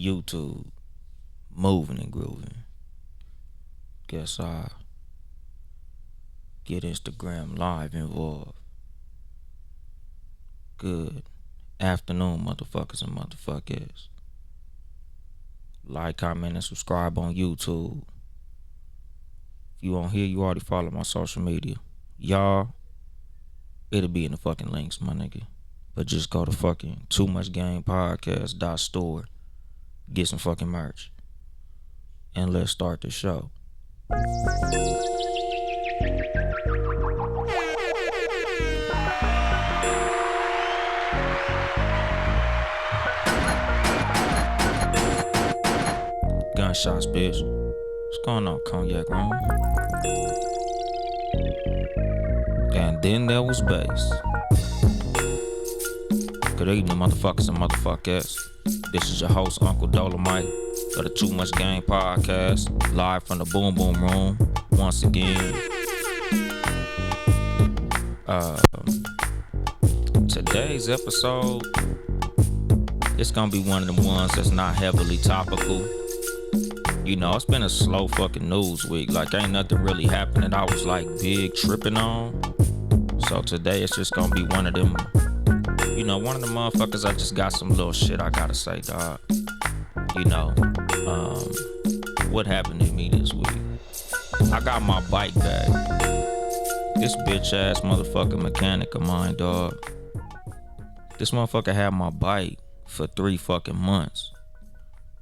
YouTube, moving and grooving. Guess I get Instagram live involved. Good afternoon, motherfuckers and motherfuckers. Like, comment, and subscribe on YouTube. If you on here, you already follow my social media. Y'all, it'll be in the fucking links, my nigga. But just go to fucking Too Much Game Podcast.store. Get some fucking merch. And let's start the show. Gunshots, bitch. What's going on, Cognac Room? And then there was bass. Good evening, motherfuckers and motherfuckers. This is your host, Uncle Dolemite, of the Too Much Game Podcast, live from the Boom Boom Room, once again. Today's episode, it's gonna be one of them ones that's not heavily topical. You know, it's been a slow fucking news week. Like, ain't nothing really happening I was like big tripping on. So today it's just gonna be one of them, you know, one of the motherfuckers. I just got some little shit I gotta say, dog. You know, what happened to me this week? I got my bike back. This bitch ass motherfucking mechanic of mine, dog. This motherfucker had my bike for 3 fucking months.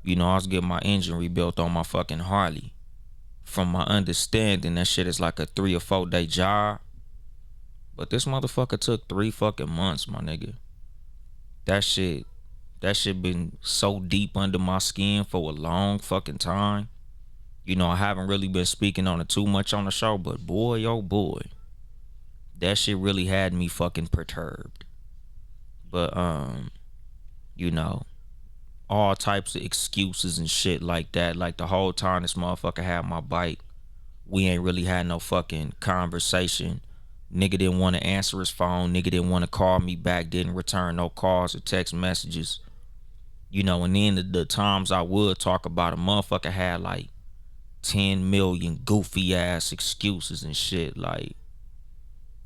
You know, I was getting my engine rebuilt on my fucking Harley. From my understanding, that shit is like a 3 or 4 day job. But this motherfucker took 3 fucking months, my nigga. That shit been so deep under my skin for a long fucking time. You know, I haven't really been speaking on it too much on the show, but boy, oh boy, that shit really had me fucking perturbed. But, you know, all types of excuses and shit like that. Like, the whole time this motherfucker had my bike, we ain't really had no fucking conversation. Nigga didn't want to answer his phone. Nigga didn't want to call me back. Didn't return no calls or text messages. You know, and then the times I would talk about, a motherfucker had like 10 million goofy ass excuses and shit. Like,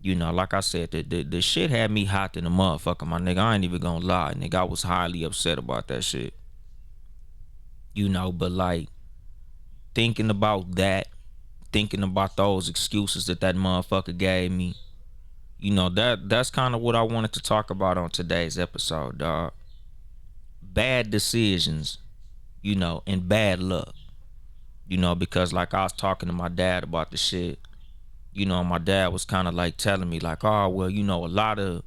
you know, like I said, the shit had me hot in the motherfucker, my nigga. I ain't even gonna lie, nigga. I was highly upset about that shit. You know, but like, thinking about that, thinking about those excuses that motherfucker gave me, you know, that's kind of what I wanted to talk about on today's episode, dog. Bad decisions, you know, and bad luck. You know, because like I was talking to my dad about the shit. You know, my dad was kind of like telling me like, oh, well, you know, a lot of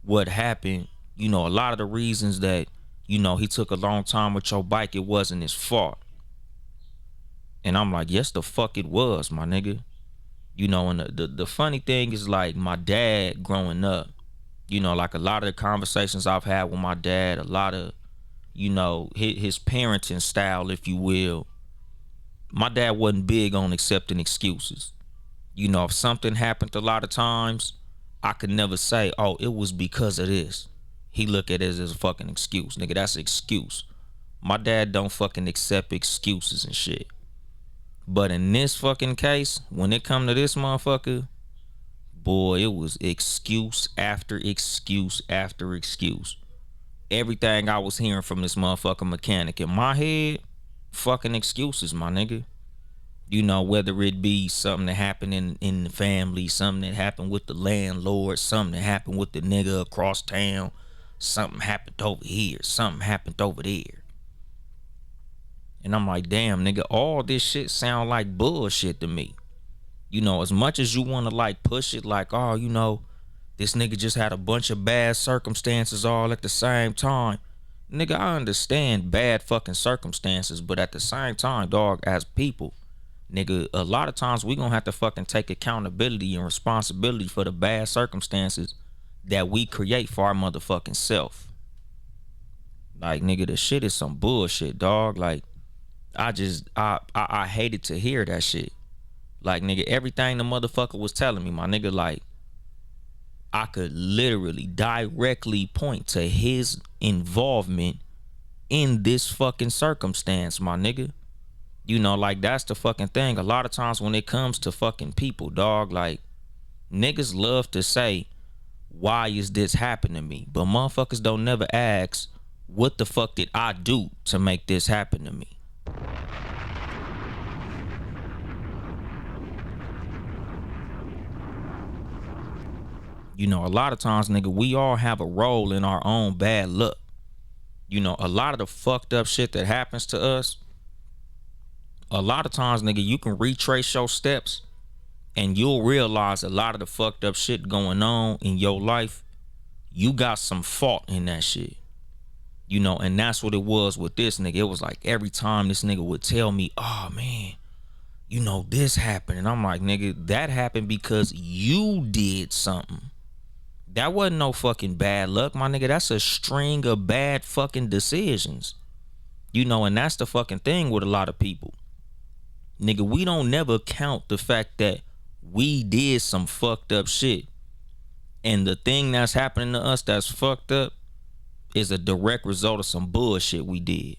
what happened, you know, a lot of the reasons that, you know, he took a long time with your bike, it wasn't his fault. And I'm like, yes, the fuck it was, my nigga. You know, and the funny thing is, like, my dad growing up, you know, like a lot of the conversations I've had with my dad, a lot of, you know, his parenting style, if you will, my dad wasn't big on accepting excuses. You know, if something happened a lot of times, I could never say, oh, it was because of this. He look at it as a fucking excuse. Nigga, that's an excuse. My dad don't fucking accept excuses and shit. But in this fucking case, when it come to this motherfucker, boy, it was excuse after excuse after excuse. Everything I was hearing from this motherfucking mechanic in my head, fucking excuses, my nigga. You know, whether it be something that happened in the family, something that happened with the landlord, something that happened with the nigga across town, something happened over here, something happened over there. And I'm like, damn, nigga, all this shit sound like bullshit to me. You know, as much as you want to like push it like, oh, you know, this nigga just had a bunch of bad circumstances all at the same time. Nigga, I understand bad fucking circumstances, but at the same time, dog, as people, nigga, a lot of times we gonna have to fucking take accountability and responsibility for the bad circumstances that we create for our motherfucking self. Like, nigga, the shit is some bullshit, dog. Like, I hated to hear that shit. Like, nigga, everything the motherfucker was telling me, my nigga, like, I could literally directly point to his involvement in this fucking circumstance, my nigga. You know, like that's the fucking thing. A lot of times when it comes to fucking people, dog, like niggas love to say, why is this happening to me? But motherfuckers don't never ask, what the fuck did I do to make this happen to me? You know, a lot of times, nigga, we all have a role in our own bad luck. You know, a lot of the fucked up shit that happens to us, a lot of times, nigga, you can retrace your steps and you'll realize a lot of the fucked up shit going on in your life, you got some fault in that shit. You know, and that's what it was with this nigga. It was like every time this nigga would tell me, oh man, you know, this happened. And I'm like, nigga, that happened because you did something. That wasn't no fucking bad luck, my nigga. That's a string of bad fucking decisions. You know, and that's the fucking thing with a lot of people. Nigga, we don't never count the fact that we did some fucked up shit. And the thing that's happening to us that's fucked up is a direct result of some bullshit we did.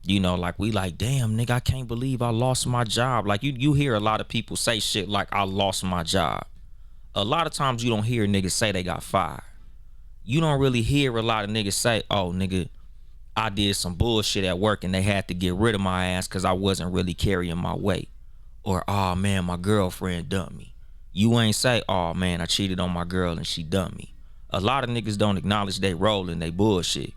You know, like we like, damn, nigga, I can't believe I lost my job. Like you hear a lot of people say shit like, I lost my job. A lot of times you don't hear niggas say they got fired. You don't really hear a lot of niggas say, oh, nigga, I did some bullshit at work and they had to get rid of my ass because I wasn't really carrying my weight. Or, oh, man, my girlfriend dumped me. You ain't say, oh, man, I cheated on my girl and she dumped me. A lot of niggas don't acknowledge they role in they bullshit.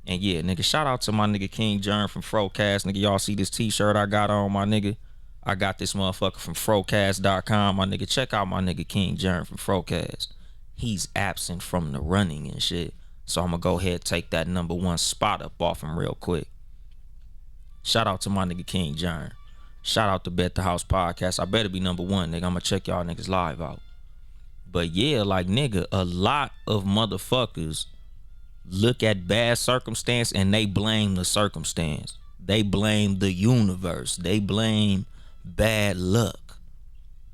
And yeah, nigga, shout out to my nigga King Jern from Frocast. Nigga, y'all see this t-shirt I got on, my nigga? I got this motherfucker from Frocast.com, my nigga. Check out my nigga King Jern from Frocast. He's absent from the running and shit. So I'm gonna go ahead and take that #1 spot up off him real quick. Shout out to my nigga King Jern. Shout out to Bet the House Podcast. I better be #1, nigga. I'm gonna check y'all niggas live out. But yeah, like nigga, a lot of motherfuckers look at bad circumstance and they blame the circumstance. They blame the universe. They blame bad luck.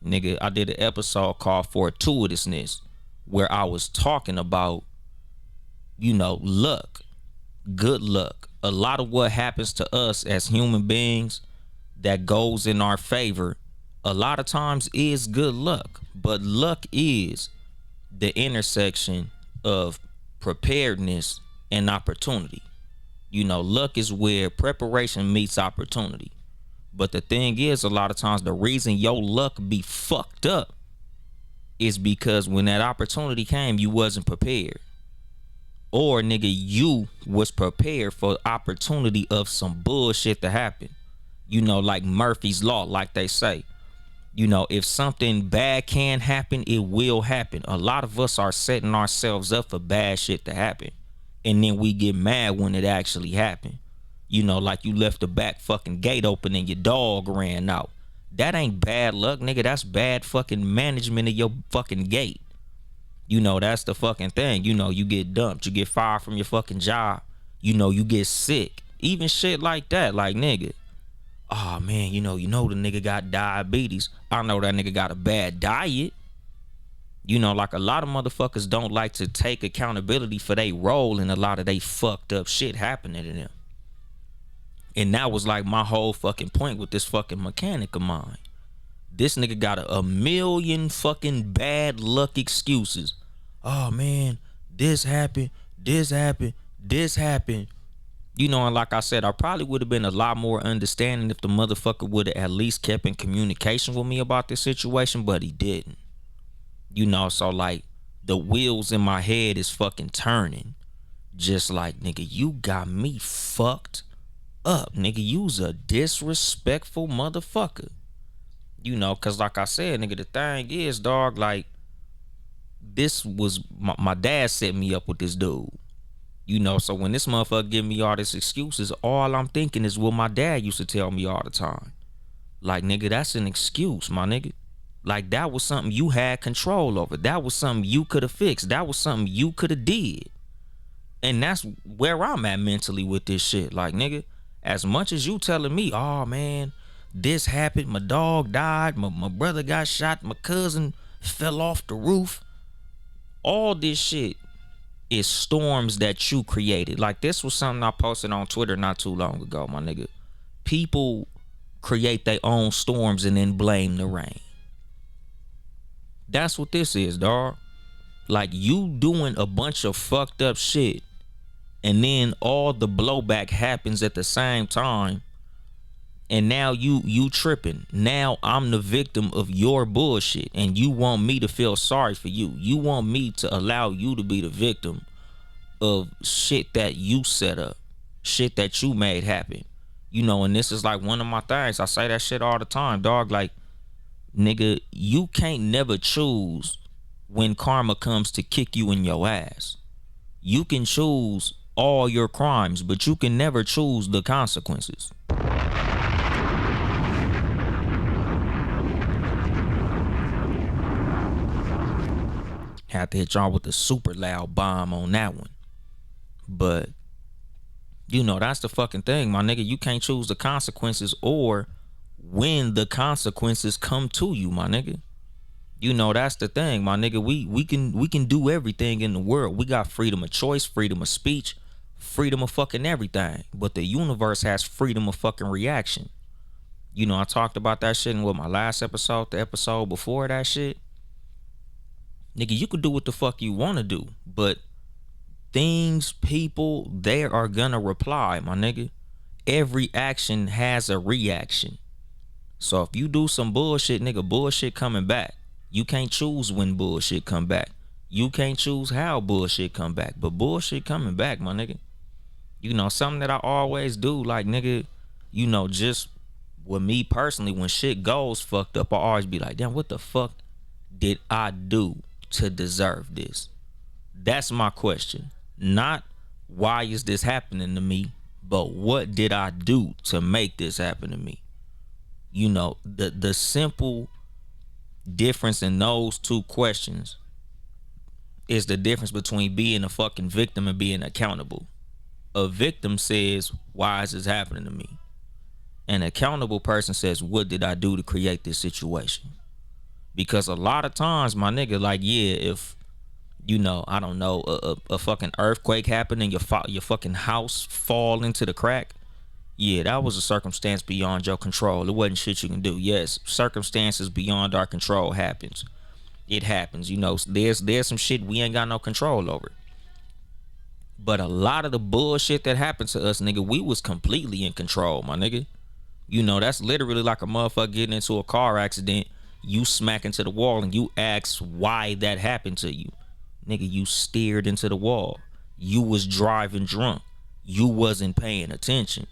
Nigga, I did an episode called Fortuitousness where I was talking about, you know, luck, good luck. A lot of what happens to us as human beings that goes in our favor, a lot of times is good luck. But luck is the intersection of preparedness and opportunity. You know, luck is where preparation meets opportunity. But the thing is, a lot of times the reason your luck be fucked up is because when that opportunity came, you wasn't prepared. Or nigga, you was prepared for opportunity of some bullshit to happen. You know, like Murphy's Law, like they say. You know, if something bad can happen, it will happen. A lot of us are setting ourselves up for bad shit to happen. And then we get mad when it actually happened. You know, like you left the back fucking gate open and your dog ran out. That ain't bad luck, nigga. That's bad fucking management of your fucking gate. You know, that's the fucking thing. You know, you get dumped. You get fired from your fucking job. You know, you get sick. Even shit like that. Like, nigga, oh, man, you know the nigga got diabetes. I know that nigga got a bad diet. You know, like a lot of motherfuckers don't like to take accountability for their role in a lot of they fucked up shit happening to them. And that was like my whole fucking point with this fucking mechanic of mine. This nigga got a million fucking bad luck excuses. Oh man, this happened, this happened, this happened. You know, and like I said, I probably would have been a lot more understanding if the motherfucker would have at least kept in communication with me about this situation, but he didn't. You know, so like the wheels in my head is fucking turning. Just like, nigga, you got me fucked up, nigga. You's a disrespectful motherfucker. You know, cause like I said, nigga, the thing is, dog, like this was my dad set me up with this dude. You know, so when this motherfucker give me all these excuses, all I'm thinking is what my dad used to tell me all the time. Like, nigga, that's an excuse, my nigga. Like, that was something you had control over. That was something you could have fixed. That was something you could have did. And that's where I'm at mentally with this shit. Like, nigga, as much as you telling me, oh, man, this happened, my dog died, my brother got shot, my cousin fell off the roof. All this shit is storms that you created. Like, this was something I posted on Twitter not too long ago, my nigga. People create their own storms and then blame the rain. That's what this is, dog. Like, you doing a bunch of fucked up shit, and then all the blowback happens at the same time, and now you tripping. Now I'm the victim of your bullshit, and you want me to feel sorry for you. You want me to allow you to be the victim of shit that you set up, shit that you made happen. And this is like one of my things. I say that shit all the time, dog. Like, nigga, you can't never choose when karma comes to kick you in your ass. You can choose all your crimes, but you can never choose the consequences. Had to hit y'all with the super loud bomb on that one. But, that's the fucking thing, my nigga. You can't choose the consequences or when the consequences come to you, my nigga. That's the thing, my nigga. We can do everything in the world. We got freedom of choice, freedom of speech, freedom of fucking everything. But the universe has freedom of fucking reaction. I talked about that shit in my last episode, the episode before that shit. Nigga, you can do what the fuck you want to do, but things, people, they are gonna reply, my nigga. Every action has a reaction. So if you do some bullshit, nigga, bullshit coming back. You can't choose when bullshit come back. You can't choose how bullshit come back, but bullshit coming back, my nigga. Something that I always do, like, nigga, just with me personally, when shit goes fucked up, I always be like, damn, what the fuck did I do to deserve this? That's my question. Not why is this happening to me, but what did I do to make this happen to me? The simple difference in those two questions is the difference between being a fucking victim and being accountable. A victim says, why is this happening to me? An accountable person says, what did I do to create this situation? Because a lot of times, my nigga, like, yeah, if I don't know, a fucking earthquake happened and your fucking house fall into the crack, yeah, that was a circumstance beyond your control. It wasn't shit you can do. Yes, circumstances beyond our control happens. It happens. There's some shit we ain't got no control over. But a lot of the bullshit that happened to us, nigga, we was completely in control, my nigga. That's literally like a motherfucker getting into a car accident, you smack into the wall and you ask why that happened to you. Nigga, you steered into the wall. You was driving drunk. You wasn't paying attention.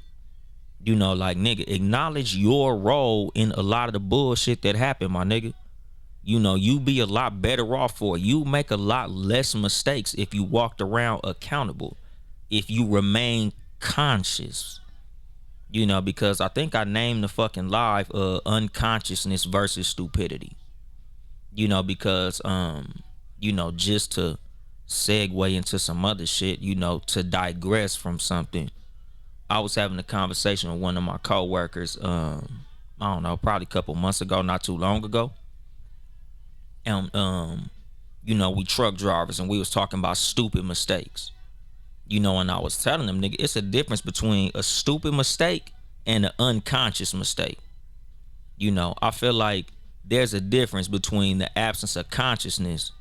Like, nigga, acknowledge your role in a lot of the bullshit that happened, my nigga. You be a lot better off for it. You make a lot less mistakes if you walked around accountable, if you remain conscious. Because I think I named the fucking live unconsciousness versus stupidity. Because just to segue into some other shit, to digress from something. I was having a conversation with one of my coworkers, I don't know, probably a couple months ago, not too long ago. And we truck drivers, and we was talking about stupid mistakes. And I was telling them, nigga, it's a difference between a stupid mistake and an unconscious mistake. I feel like there's a difference between the absence of consciousness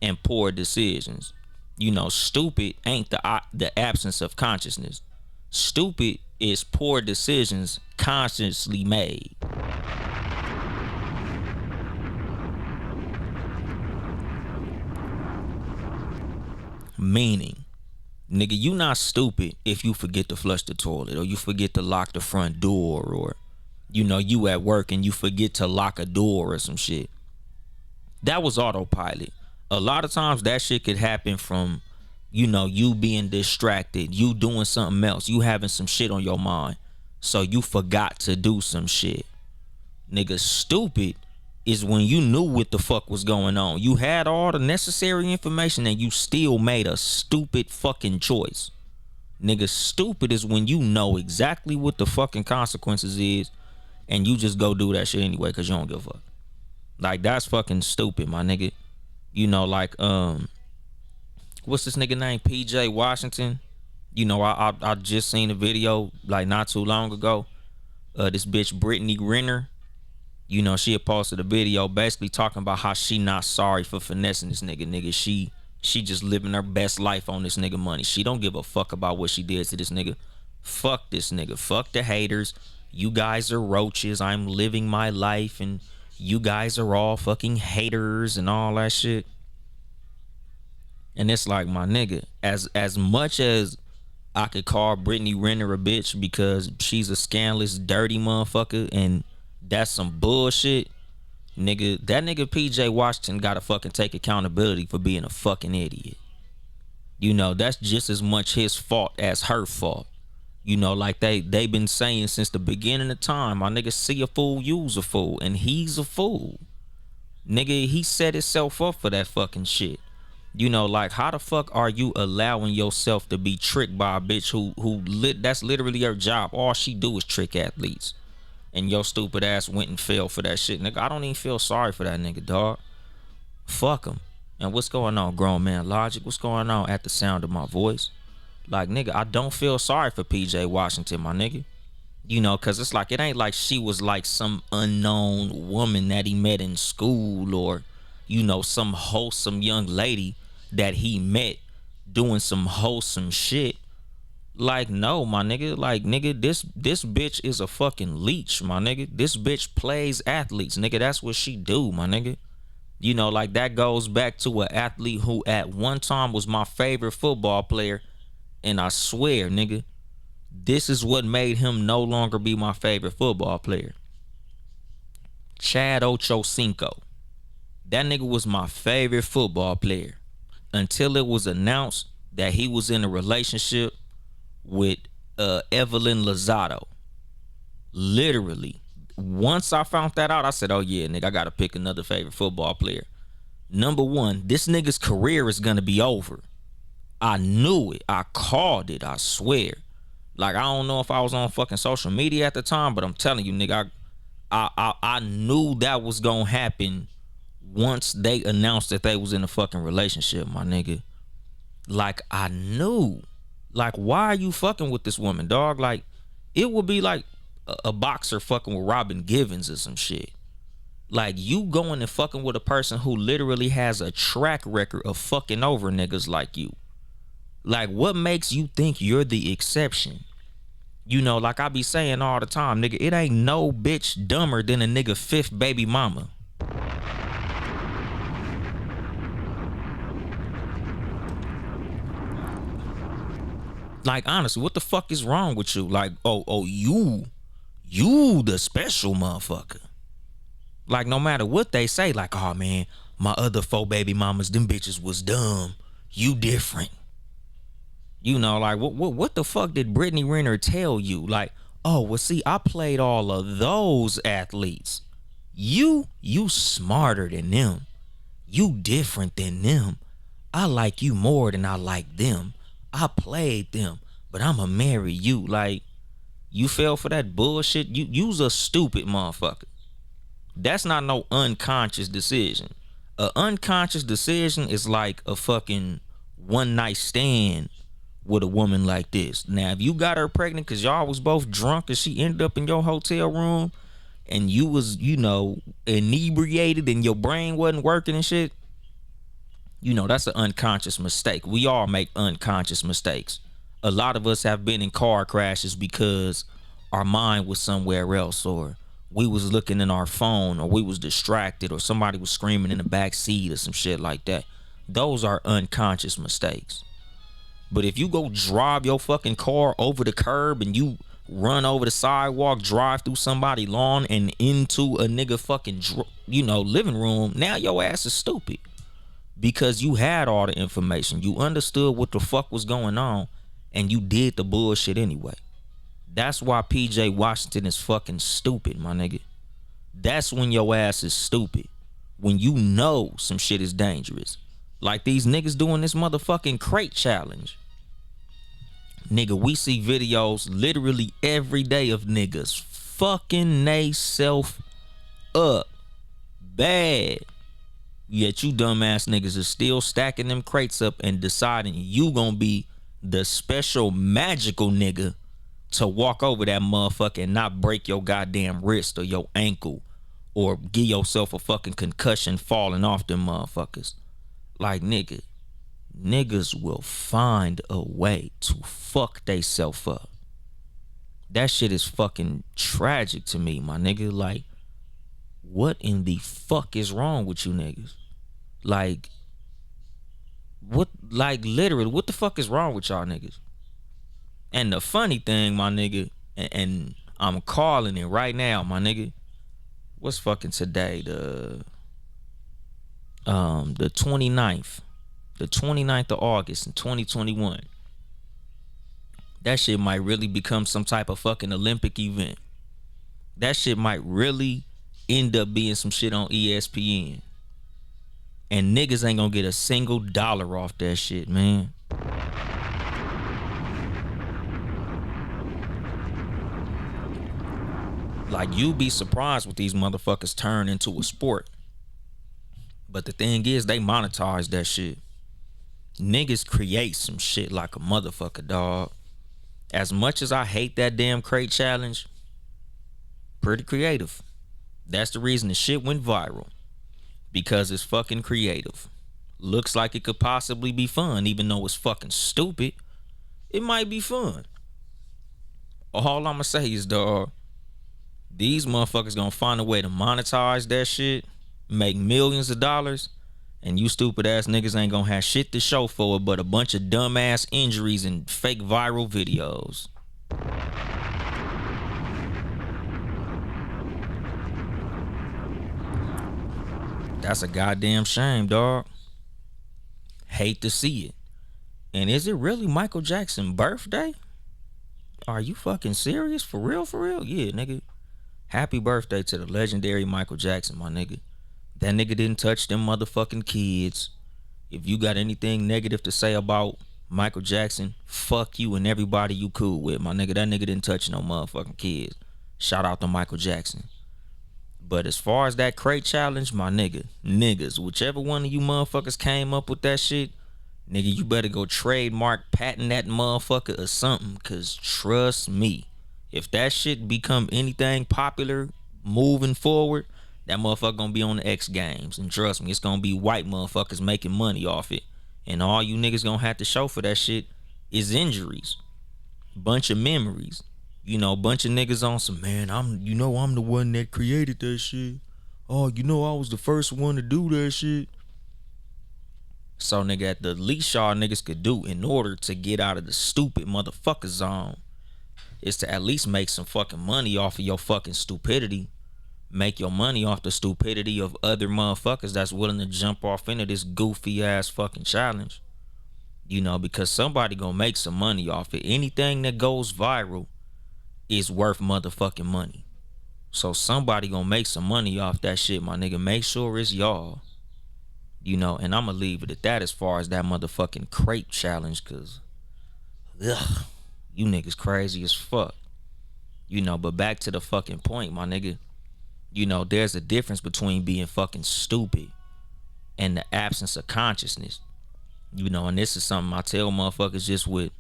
and poor decisions. Stupid ain't the absence of consciousness. Stupid is poor decisions consciously made. Meaning, nigga, you not stupid if you forget to flush the toilet, or you forget to lock the front door, or you at work and you forget to lock a door or some shit. That was autopilot. A lot of times that shit could happen from you being distracted, you doing something else, you having some shit on your mind, so you forgot to do some shit. Nigga, stupid is when you knew what the fuck was going on. You had all the necessary information and you still made a stupid fucking choice. Nigga, stupid is when you know exactly what the fucking consequences is and you just go do that shit anyway because you don't give a fuck. Like, that's fucking stupid, my nigga. what's this nigga name? PJ Washington. You know, I just seen a video like not too long ago. This bitch Brittany Renner. You know, she had posted a video basically talking about how she not sorry for finessing this nigga. Nigga, she just living her best life on this nigga money. She don't give a fuck about what she did to this nigga. Fuck this nigga. Fuck the haters. You guys are roaches. I'm living my life and you guys are all fucking haters and all that shit. And it's like, my nigga, as much as I could call Brittany Renner a bitch because she's a scandalous, dirty motherfucker, and that's some bullshit, nigga. That nigga PJ Washington gotta fucking take accountability for being a fucking idiot. You know, that's just as much his fault as her fault. You know, like they been saying since the beginning of time, my nigga, see a fool, use a fool, and he's a fool. Nigga, he set himself up for that fucking shit. You know, like, how the fuck are you allowing yourself to be tricked by a bitch that's literally her job? All she do is trick athletes. And your stupid ass went and fell for that shit, nigga. I don't even feel sorry for that nigga, dog. Fuck him. And what's going on, grown man Logic? What's going on at the sound of my voice? Like, nigga, I don't feel sorry for PJ Washington, my nigga. You know, cause it's like, it ain't like she was like some unknown woman that he met in school, or, you know, some wholesome young lady that he met doing some wholesome shit. Like, no, my nigga. Like, nigga, this bitch is a fucking leech, my nigga. This bitch plays athletes, nigga. That's what she do, my nigga. You know, like, that goes back to an athlete who at one time was my favorite football player. And I swear, nigga, this is what made him no longer be my favorite football player. Chad Ochocinco. That nigga was my favorite football player until it was announced that he was in a relationship with Evelyn Lozado. Literally, once I found that out, I said, oh yeah, nigga, I gotta pick another favorite football player. Number one, this nigga's career is gonna be over. I knew it. I called it. I swear. Like, I don't know if I was on fucking social media at the time, but I'm telling you, nigga, I knew that was gonna happen once they announced that they was in a fucking relationship, my nigga. Like, I knew. Like, why are you fucking with this woman, dog? Like, it would be like a boxer fucking with Robin Givens or some shit. Like, you going and fucking with a person who literally has a track record of fucking over niggas like you. Like, what makes you think you're the exception? You know, like I be saying all the time, nigga, it ain't no bitch dumber than a nigga fifth baby mama. Like, honestly, what the fuck is wrong with you? Like, you the special motherfucker. Like, no matter what they say, like, oh man, my other 4 baby mamas, them bitches was dumb. You different. You know, like, what the fuck did Brittany Renner tell you? Like, oh, well, see, I played all of those athletes. You smarter than them. You different than them. I like you more than I like them. I played them, but I'ma marry you. Like, you fell for that bullshit. You's a stupid motherfucker. That's not no unconscious decision. A unconscious decision is like a fucking one night stand with a woman like this. Now, if you got her pregnant because y'all was both drunk and she ended up in your hotel room and you was, you know, inebriated and your brain wasn't working and shit, you know, that's an unconscious mistake. We all make unconscious mistakes. A lot of us have been in car crashes because our mind was somewhere else, or we was looking in our phone, or we was distracted, or somebody was screaming in the back seat or some shit like that. Those are unconscious mistakes. But if you go drive your fucking car over the curb and you run over the sidewalk, drive through somebody's lawn and into a nigga fucking, you know, living room, now your ass is stupid. Because you had all the information. You understood what the fuck was going on and you did the bullshit anyway. That's why PJ Washington is fucking stupid, my nigga. That's when your ass is stupid. When you know some shit is dangerous. Like these niggas doing this motherfucking crate challenge. Nigga, we see videos literally every day of niggas fucking they self up bad Yet you dumbass niggas is still stacking them crates up and deciding you gonna be the special magical nigga to walk over that motherfucker and not break your goddamn wrist or your ankle or give yourself a fucking concussion falling off them motherfuckers. Like, niggas will find a way to fuck they self up. That shit is fucking tragic to me, my nigga. Like, what in the fuck is wrong with you niggas? Like, what, like, literally, what the fuck is wrong with y'all niggas? And the funny thing, my nigga, and I'm calling it right now, my nigga. What's fucking today? The 29th. The 29th of August in 2021. That shit might really become some type of fucking Olympic event. That shit might really end up being some shit on ESPN. And niggas ain't gonna get a single dollar off that shit, man. Like, you be surprised what these motherfuckers turn into a sport. But the thing is, they monetize that shit. Niggas create some shit like a motherfucker, dog. As much as I hate that damn crate challenge, pretty creative. That's the reason the shit went viral. Because it's fucking creative. Looks like it could possibly be fun, even though it's fucking stupid. It might be fun. All I'ma say is, dog, these motherfuckers gonna find a way to monetize that shit, make millions of dollars, and you stupid ass niggas ain't gonna have shit to show for it but a bunch of dumbass injuries and fake viral videos. That's a goddamn shame, dog. Hate to see it. And is it really Michael Jackson's birthday? Are you fucking serious? For real, for real? Yeah, nigga. Happy birthday to the legendary Michael Jackson, my nigga. That nigga didn't touch them motherfucking kids. If you got anything negative to say about Michael Jackson, fuck you and everybody you cool with, my nigga. That nigga didn't touch no motherfucking kids. Shout out to Michael Jackson. But as far as that crate challenge, my niggas, whichever one of you motherfuckers came up with that shit, nigga, you better go trademark, patent that motherfucker or something. Cause trust me, if that shit become anything popular moving forward, that motherfucker gonna be on the X Games. And trust me, it's gonna be white motherfuckers making money off it. And all you niggas gonna have to show for that shit is injuries. Bunch of memories. You know, bunch of niggas on some, man, I'm the one that created that shit. Oh, I was the first one to do that shit. So, nigga, at the least y'all niggas could do in order to get out of the stupid motherfucker zone is to at least make some fucking money off of your fucking stupidity. Make your money off the stupidity of other motherfuckers that's willing to jump off into this goofy ass fucking challenge. You know, because somebody gonna make some money off it. Anything that goes viral is worth motherfucking money. So somebody gonna make some money off that shit, my nigga. Make sure it's y'all. You know, and I'ma leave it at that as far as that motherfucking crate challenge, cause you niggas crazy as fuck. You know, but back to the fucking point, my nigga. You know, there's a difference between being fucking stupid and the absence of consciousness. You know, and this is something I tell motherfuckers just with,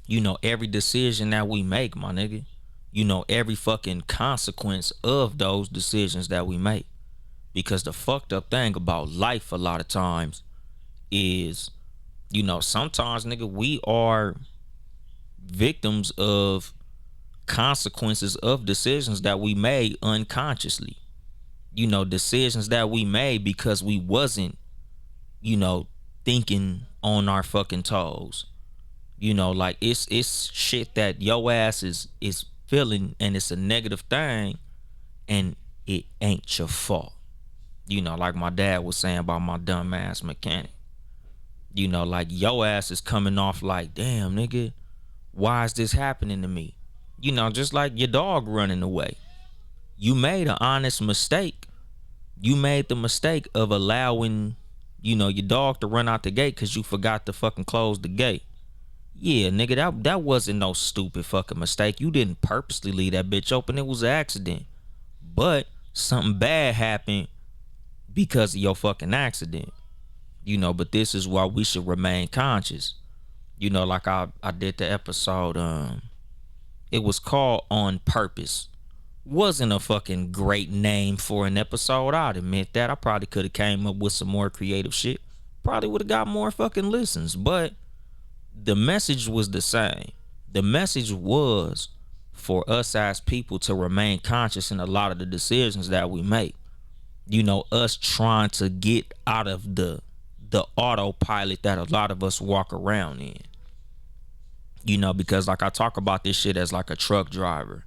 you know, every decision that we make, my nigga. You know, every fucking consequence of those decisions that we make. Because the fucked up thing about life a lot of times is, you know, sometimes, nigga, we are victims of consequences of decisions that we made unconsciously. You know, decisions that we made because we wasn't, you know, thinking on our fucking toes. You know, like it's shit that your ass is feeling, and it's a negative thing, and it ain't your fault. You know, like my dad was saying about my dumb ass mechanic. You know, like your ass is coming off like, damn, nigga, why is this happening to me? You know, just like your dog running away. You made an honest mistake. You made the mistake of allowing, you know, your dog to run out the gate because you forgot to fucking close the gate. Yeah, nigga, that wasn't no stupid fucking mistake. You didn't purposely leave that bitch open. It was an accident. But something bad happened because of your fucking accident. But this is why we should remain conscious. Like I did the episode, it was called On Purpose. Wasn't a fucking great name for an episode, I'd admit that. I probably could have came up with some more creative shit. Probably would have got more fucking listens, but the message was the same. The message was for us as people to remain conscious in a lot of the decisions that we make. Us trying to get out of the autopilot that a lot of us walk around in. Because like I talk about this shit as like a truck driver.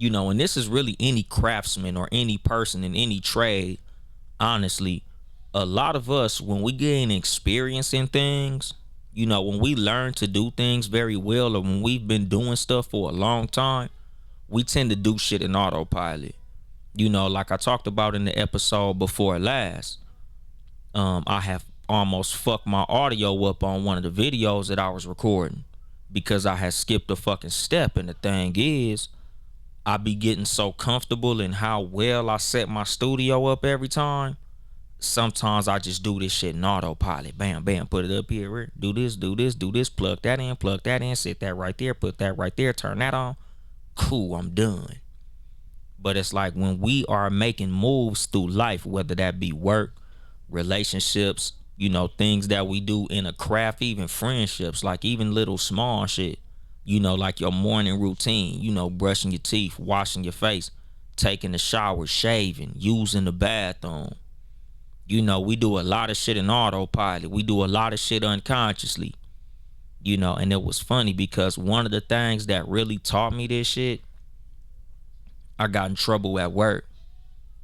And this is really any craftsman or any person in any trade. Honestly, a lot of us, when we gain experience in things, when we learn to do things very well, or when we've been doing stuff for a long time, we tend to do shit in autopilot. Like I talked about in the episode before last, I have almost fucked my audio up on one of the videos that I was recording because I had skipped a fucking step. And the thing is, I be getting so comfortable in how well I set my studio up every time. Sometimes I just do this shit in autopilot. Bam, bam, put it up here. Do this, plug that in, sit that right there, put that right there, turn that on. Cool, I'm done. But it's like when we are making moves through life, whether that be work, relationships, things that we do in a craft, even friendships, like even little small shit, like your morning routine, brushing your teeth, washing your face, taking a shower, shaving, using the bathroom. We do a lot of shit in autopilot. We do a lot of shit unconsciously. And it was funny because one of the things that really taught me this shit, I got in trouble at work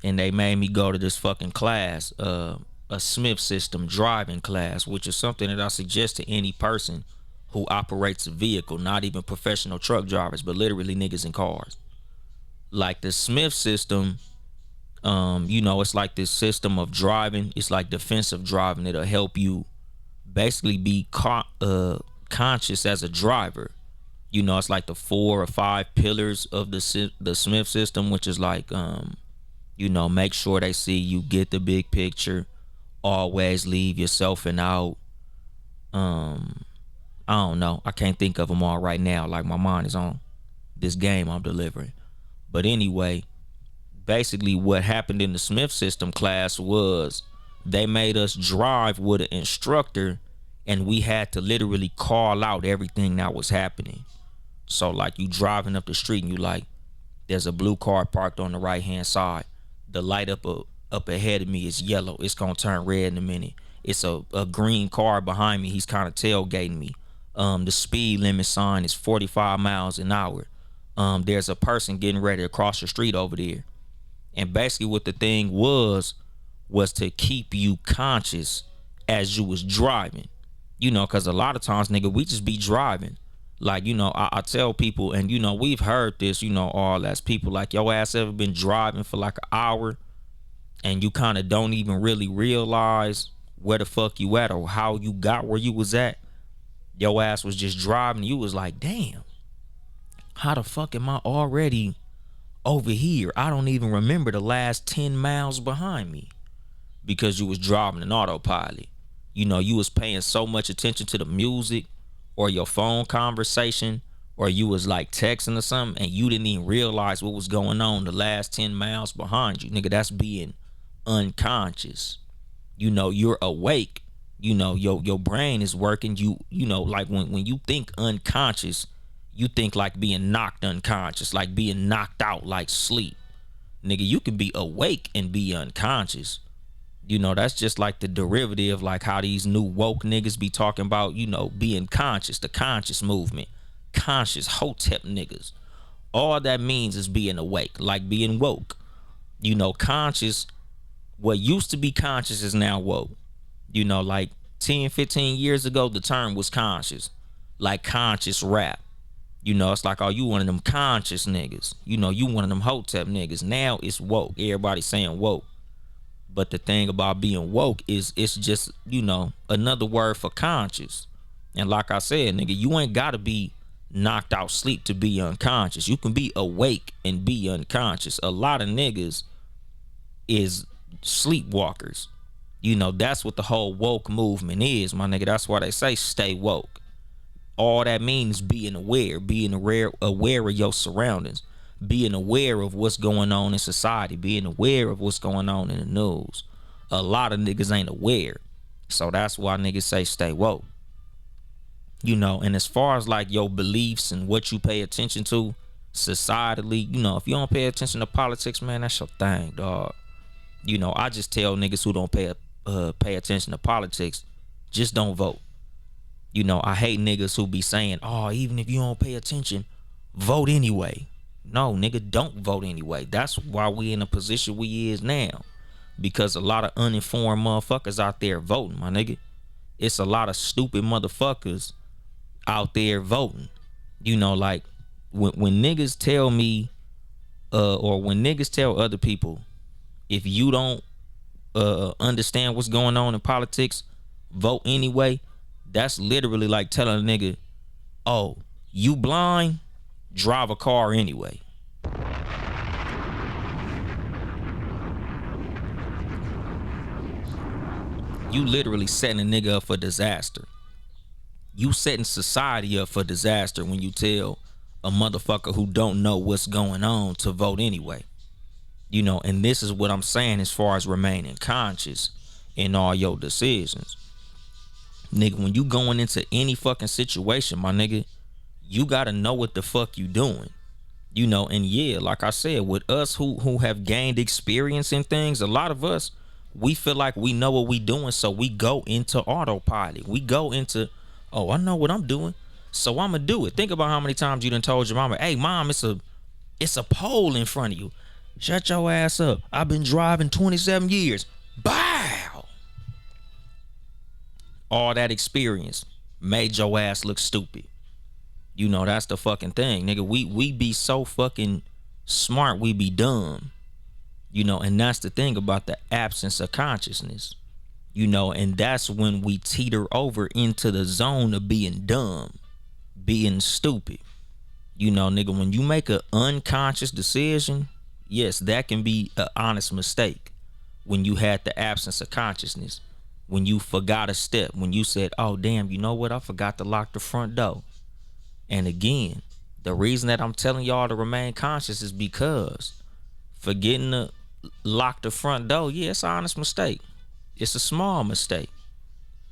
and they made me go to this fucking class, a Smith system driving class, which is something that I suggest to any person who operates a vehicle, not even professional truck drivers, but literally niggas in cars. Like the Smith system, it's like this system of driving. It's like defensive driving. It'll help you basically be conscious as a driver. It's like the 4 or 5 pillars of the Smith system, which is like, make sure they see you, get the big picture, always leave yourself and out. I don't know. I can't think of them all right now. Like my mind is on this game I'm delivering. But anyway, basically what happened in the Smith system class was they made us drive with an instructor and we had to literally call out everything that was happening. So like you driving up the street and you like, there's a blue car parked on the right hand side. The light up ahead of me is yellow. It's gonna turn red in a minute. It's a green car behind me. He's kind of tailgating me. The speed limit sign is 45 miles an hour. There's a person getting ready to cross the street over there. And basically what the thing was to keep you conscious as you was driving. Because a lot of times, nigga, we just be driving. Like, I tell people, and, we've heard this, all as people, like, your ass ever been driving for like an hour and you kind of don't even really realize where the fuck you at or how you got where you was at. Your ass was just driving. You was like, damn, how the fuck am I already over here? I don't even remember the last 10 miles behind me because you was driving an autopilot. You was paying so much attention to the music or your phone conversation, or you was like texting or something and you didn't even realize what was going on the last 10 miles behind you. Nigga, that's being unconscious. You're awake. Your brain is working. Like when you think unconscious, you think like being knocked unconscious, like being knocked out, like sleep. Nigga, you can be awake and be unconscious. That's just like the derivative, like how these new woke niggas be talking about, being conscious, the conscious movement, conscious hotep niggas. All that means is being awake, like being woke. Conscious, what used to be conscious is now woke. Like 10, 15 years ago, the term was conscious, like conscious rap. It's like, oh, you one of them conscious niggas. You one of them hotep niggas. Now it's woke. Everybody's saying woke. But the thing about being woke is it's just, another word for conscious. And like I said, nigga, you ain't gotta be knocked out sleep to be unconscious. You can be awake and be unconscious. A lot of niggas is, sleepwalkers. That's what the whole woke movement is, my nigga. That's why they say stay woke. All that means being aware of your surroundings, being aware of what's going on in society, being aware of what's going on in the news. A lot of niggas ain't aware. So that's why niggas say stay woke. And as far as like your beliefs and what you pay attention to societally, if you don't pay attention to politics, man, that's your thing, dog. I just tell niggas who don't pay attention to politics, just don't vote. I hate niggas who be saying, oh, even if you don't pay attention, vote anyway. No, nigga, don't vote anyway. That's why we in the position we is now. Because a lot of uninformed motherfuckers out there voting, my nigga. It's a lot of stupid motherfuckers out there voting. Like when niggas tell me, or when niggas tell other people, if you don't understand what's going on in politics, vote anyway. That's literally like telling a nigga, oh, you blind? Drive a car anyway. You literally setting a nigga up for disaster. You setting society up for disaster when you tell a motherfucker who don't know what's going on to vote anyway. And this is what I'm saying as far as remaining conscious in all your decisions. Nigga, when you going into any fucking situation, my nigga, you gotta know what the fuck you doing. And yeah, like I said, with us who have gained experience in things, a lot of us, we feel like we know what we doing, so we go into autopilot. We go into, oh, I know what I'm doing, so I'ma do it. Think about how many times you done told your mama, hey mom, it's a pole in front of you. Shut your ass up. I've been driving 27 years. Bow. All that experience made your ass look stupid. That's the fucking thing, nigga. We be so fucking smart, we be dumb. And that's the thing about the absence of consciousness. And that's when we teeter over into the zone of being dumb, being stupid. Nigga, when you make an unconscious decision, yes, that can be an honest mistake. When you had the absence of consciousness, when you forgot a step, when you said, oh damn, you know what, I forgot to lock the front door. And again, the reason that I'm telling y'all to remain conscious is because forgetting to lock the front door, yeah, it's an honest mistake. It's a small mistake,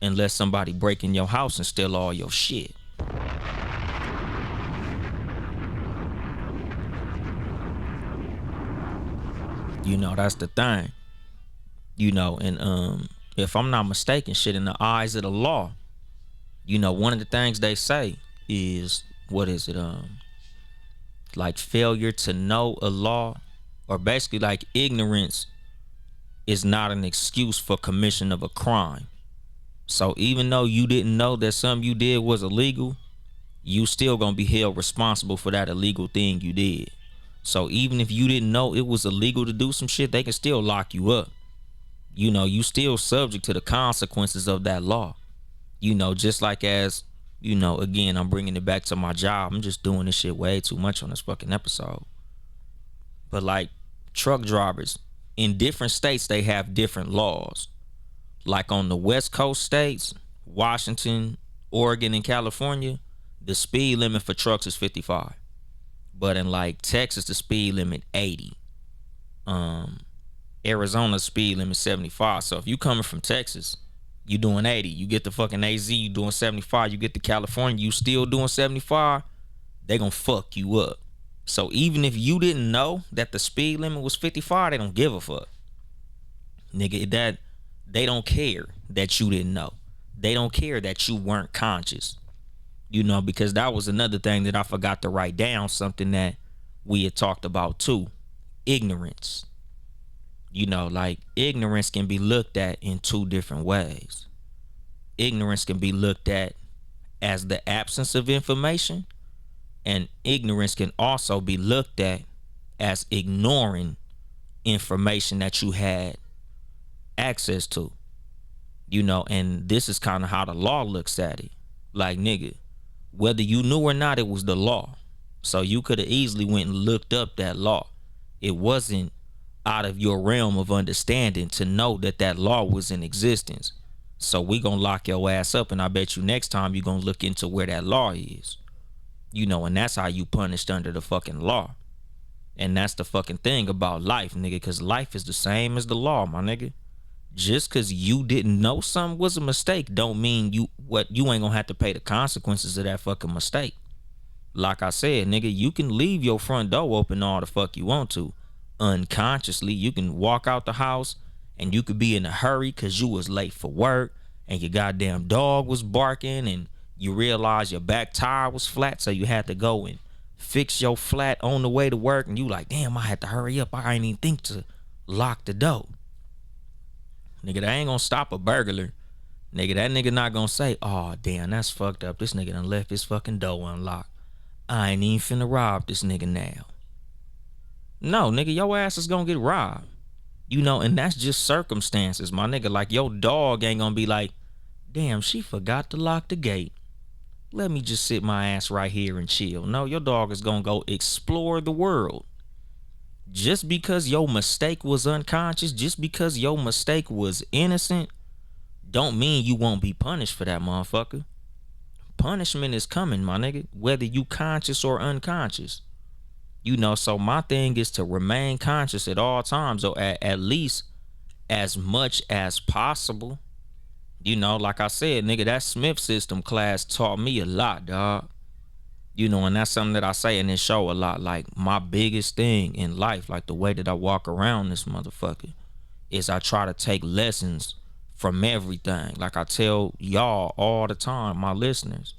unless somebody break in your house and steal all your shit. That's the thing. And if I'm not mistaken, shit, in the eyes of the law, one of the things they say is, what is it? Like failure to know a law, or basically like ignorance is not an excuse for commission of a crime. So even though you didn't know that something you did was illegal, you still gonna be held responsible for that illegal thing you did. So even if you didn't know it was illegal to do some shit, they can still lock you up. You still subject to the consequences of that law. Just like as, again, I'm bringing it back to my job. I'm just doing this shit way too much on this fucking episode. But like truck drivers in different states, they have different laws. Like on the West Coast states, Washington, Oregon, and California, the speed limit for trucks is 55. But in like Texas, the speed limit 80. Arizona's speed limit 75. So if you coming from Texas, you doing 80. You get the fucking AZ, you doing 75. You get to California, you still doing 75. They gonna fuck you up. So even if you didn't know that the speed limit was 55, they don't give a fuck. Nigga, that they don't care that you didn't know. They don't care that you weren't conscious. Because that was another thing that I forgot to write down, something that we had talked about too. Ignorance. Like ignorance can be looked at in two different ways. Ignorance can be looked at as the absence of information, and ignorance can also be looked at as ignoring information that you had access to. And this is kind of how the law looks at it. Like, nigga, whether you knew or not, it was the law. So you could have easily went and looked up that law. It wasn't, out of your realm of understanding to know that that law was in existence. So we gonna lock your ass up, and I bet you next time you gonna look into where that law is. And that's how you punished under the fucking law. And that's the fucking thing about life, nigga, because life is the same as the law, my nigga. Just because you didn't know something was a mistake don't mean you ain't gonna have to pay the consequences of that fucking mistake. Like I said, nigga, you can leave your front door open all the fuck you want to. Unconsciously, you can walk out the house and you could be in a hurry because you was late for work and your goddamn dog was barking and you realize your back tire was flat, so you had to go and fix your flat on the way to work, and you like, damn, I had to hurry up. I ain't even think to lock the door. Nigga, that ain't gonna stop a burglar. Nigga, that nigga not gonna say, oh, damn, that's fucked up. This nigga done left his fucking door unlocked. I ain't even finna rob this nigga now. No, nigga, your ass is gonna get robbed. And that's just circumstances, my nigga. Like, your dog ain't gonna be like, damn, she forgot to lock the gate. Let me just sit my ass right here and chill. No, your dog is gonna go explore the world. Just because your mistake was unconscious, just because your mistake was innocent, don't mean you won't be punished for that, motherfucker. Punishment is coming, my nigga, whether you conscious or unconscious. So my thing is to remain conscious at all times, or at least as much as possible. Like I said, nigga, that Smith system class taught me a lot, dog. And that's something that I say in this show a lot. Like, my biggest thing in life, like the way that I walk around this motherfucker, is I try to take lessons from everything. Like I tell y'all all the time, my listeners,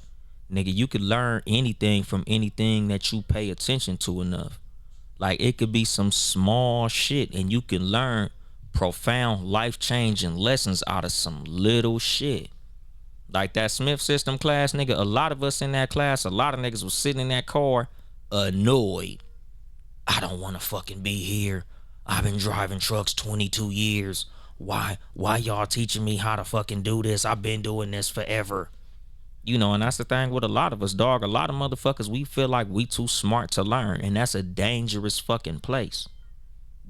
nigga, you could learn anything from anything that you pay attention to enough. Like, it could be some small shit and you can learn profound life-changing lessons out of some little shit. Like that Smith system class, nigga, a lot of us in that class, a lot of niggas was sitting in that car annoyed. I don't want to fucking be here. I've been driving trucks 22 years. Why y'all teaching me how to fucking do this? I've been doing this forever. And that's the thing with a lot of us, dog. A lot of motherfuckers, we feel like we too smart to learn, and that's a dangerous fucking place.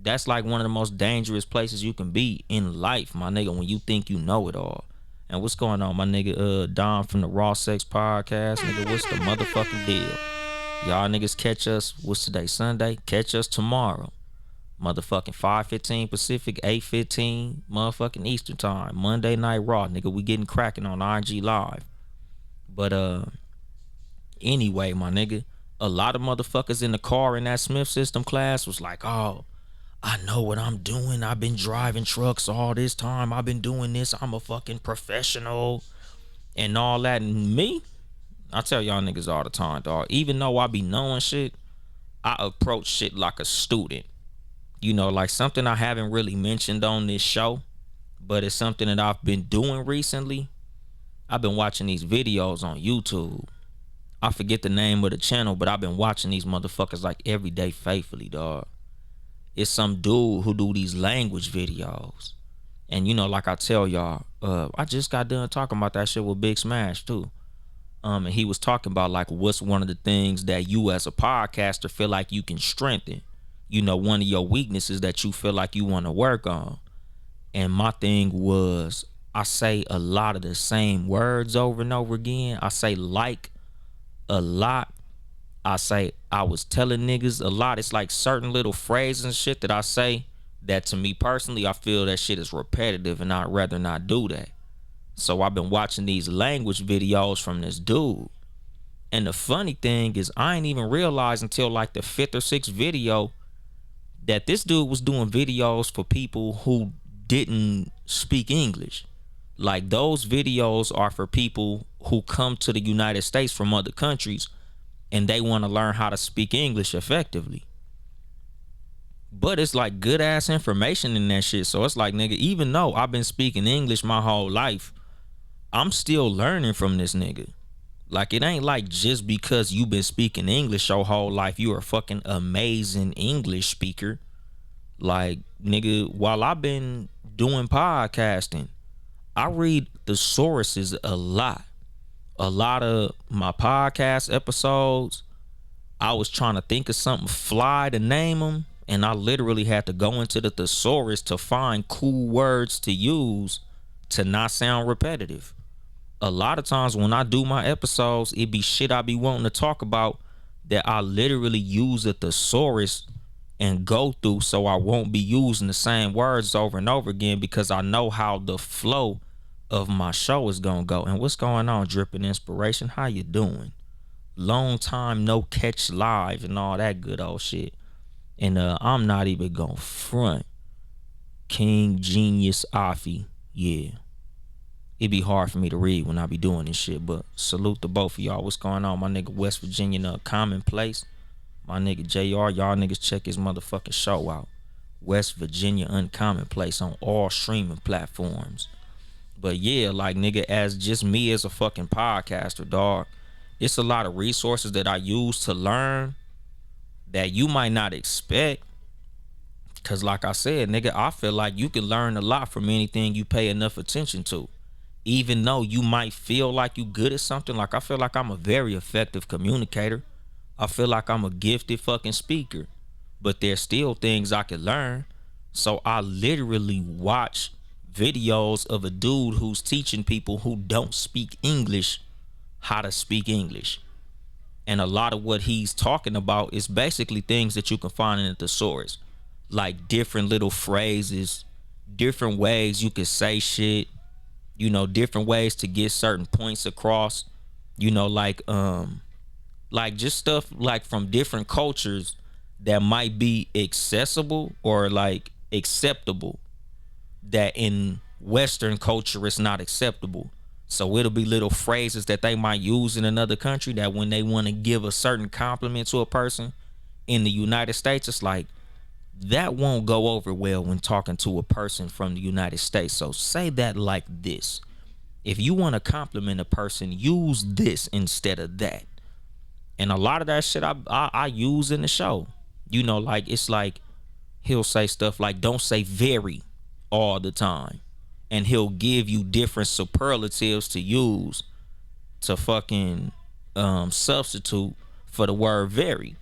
That's like one of the most dangerous places you can be in life, my nigga, when you think you know it all. And what's going on, my nigga? Don from the Raw Sex Podcast, nigga. What's the motherfucking deal? Y'all niggas catch us. What's today? Sunday. Catch us tomorrow. Motherfucking 5:15 Pacific, 8:15 motherfucking Eastern time. Monday Night Raw, nigga. We getting cracking on IG Live. But anyway, my nigga, a lot of motherfuckers in the car in that Smith system class was like, oh, I know what I'm doing. I've been driving trucks all this time. I've been doing this. I'm a fucking professional and all that. And me, I tell y'all niggas all the time, dog. Even though I be knowing shit, I approach shit like a student. Like something I haven't really mentioned on this show, but it's something that I've been doing recently. I've been watching these videos on YouTube. I forget the name of the channel, but I've been watching these motherfuckers like every day faithfully, dog. It's some dude who do these language videos. And like I tell y'all, I just got done talking about that shit with Big Smash too. And he was talking about like what's one of the things that you as a podcaster feel like you can strengthen. One of your weaknesses that you feel like you want to work on. And my thing was, I say a lot of the same words over and over again. I say like a lot. I say I was telling niggas a lot. It's like certain little phrases and shit that I say that to me personally, I feel that shit is repetitive and I'd rather not do that. So I've been watching these language videos from this dude. And the funny thing is I ain't even realized until like the 5th or 6th video that this dude was doing videos for people who didn't speak English. Like those videos are for people who come to the United States from other countries and they want to learn how to speak English effectively. But it's like good ass information in that shit. So it's like, nigga, even though I've been speaking English my whole life, I'm still learning from this nigga. Like, it ain't like just because you been speaking English your whole life, you are a fucking amazing English speaker. Like, nigga, while I've been doing podcasting, I read thesauruses a lot. A lot of my podcast episodes, I was trying to think of something fly to name them, And I literally had to go into the thesaurus to find cool words to use to not sound repetitive. A lot of times when I do my episodes, it be shit I be wanting to talk about that I literally use a thesaurus and go through, so I won't be using the same words over and over again, because I know how the flow of my show is gonna go. And what's going on, Dripping Inspiration? How you doing? Long time no catch live and all that good old shit. And I'm not even gonna front. King Genius Afi, yeah. It be hard for me to read when I be doing this shit, but salute to both of y'all. What's going on? My nigga West Virginia Commonplace. My nigga JR, y'all niggas check his motherfucking show out. West Virginia Uncommonplace on all streaming platforms. But yeah, like nigga, as just me as a fucking podcaster, dog, it's a lot of resources that I use to learn that you might not expect. Cause like I said, nigga, I feel like you can learn a lot from anything you pay enough attention to. Even though you might feel like you good at something, like I feel like I'm a very effective communicator. I feel like I'm a gifted fucking speaker. But there's still things I can learn. So I literally watch videos of a dude who's teaching people who don't speak English how to speak English. And a lot of what he's talking about is basically things that you can find in the thesaurus. Like different little phrases, different ways you can say shit, you know, different ways to get certain points across, you know, like just stuff like from different cultures that might be accessible or like acceptable that in Western culture it's not acceptable. So it'll be little phrases that they might use in another country that when they want to give a certain compliment to a person in the United States, it's like that won't go over well when talking to a person from the United States. So say that like this. If you want to compliment a person, use this instead of that. And a lot of that shit I use in the show. You know, like it's like he'll say stuff like don't say very all the time. And he'll give you different superlatives to use to fucking substitute for the word very.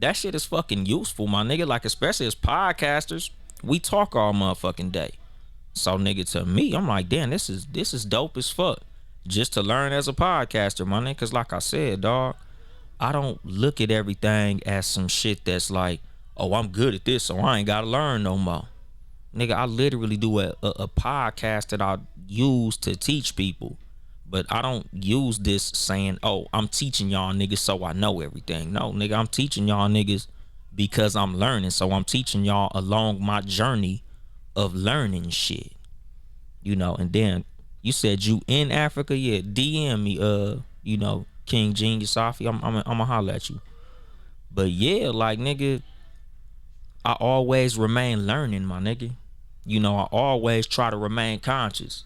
That shit is fucking useful, my nigga. Like, especially as podcasters, we talk all motherfucking day. So, nigga, to me, I'm like, damn, this is dope as fuck. Just to learn as a podcaster, my nigga. Cause like I said, dog, I don't look at everything as some shit that's like, oh, I'm good at this, so I ain't gotta learn no more. Nigga, I literally do a podcast that I use to teach people. But I don't use this saying, oh, I'm teaching y'all niggas so I know everything. No, nigga, I'm teaching y'all niggas because I'm learning. So I'm teaching y'all along my journey of learning shit. You know, and then you said you in Africa? Yeah, DM me, you know, King Genius Safi. I'm gonna holler at you. But yeah, like, nigga, I always remain learning, my nigga. You know, I always try to remain conscious.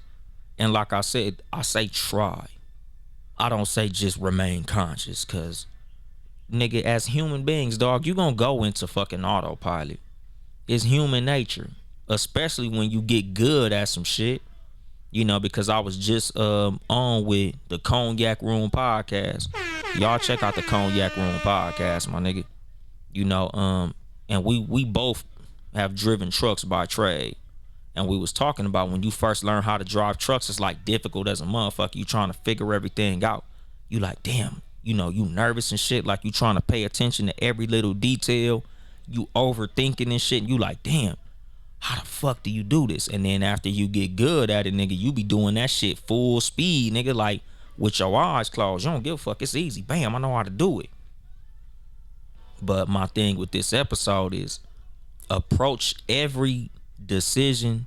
And like I said, I say try. I don't say just remain conscious, cause nigga, as human beings, dog, you gonna go into fucking autopilot. It's human nature, especially when you get good at some shit. You know, because I was just on with the Cognac Room podcast. Y'all check out the Cognac Room podcast, my nigga. You know, and we both have driven trucks by trade. And we was talking about when you first learn how to drive trucks, it's like difficult as a motherfucker. You trying to figure everything out. You like, damn, you know, you nervous and shit. Like you trying to pay attention to every little detail. You overthinking and shit. And you like, damn, how the fuck do you do this? And then after you get good at it, nigga, you be doing that shit full speed, nigga, like with your eyes closed. You don't give a fuck. It's easy. Bam, I know how to do it. But my thing with this episode is approach every decision,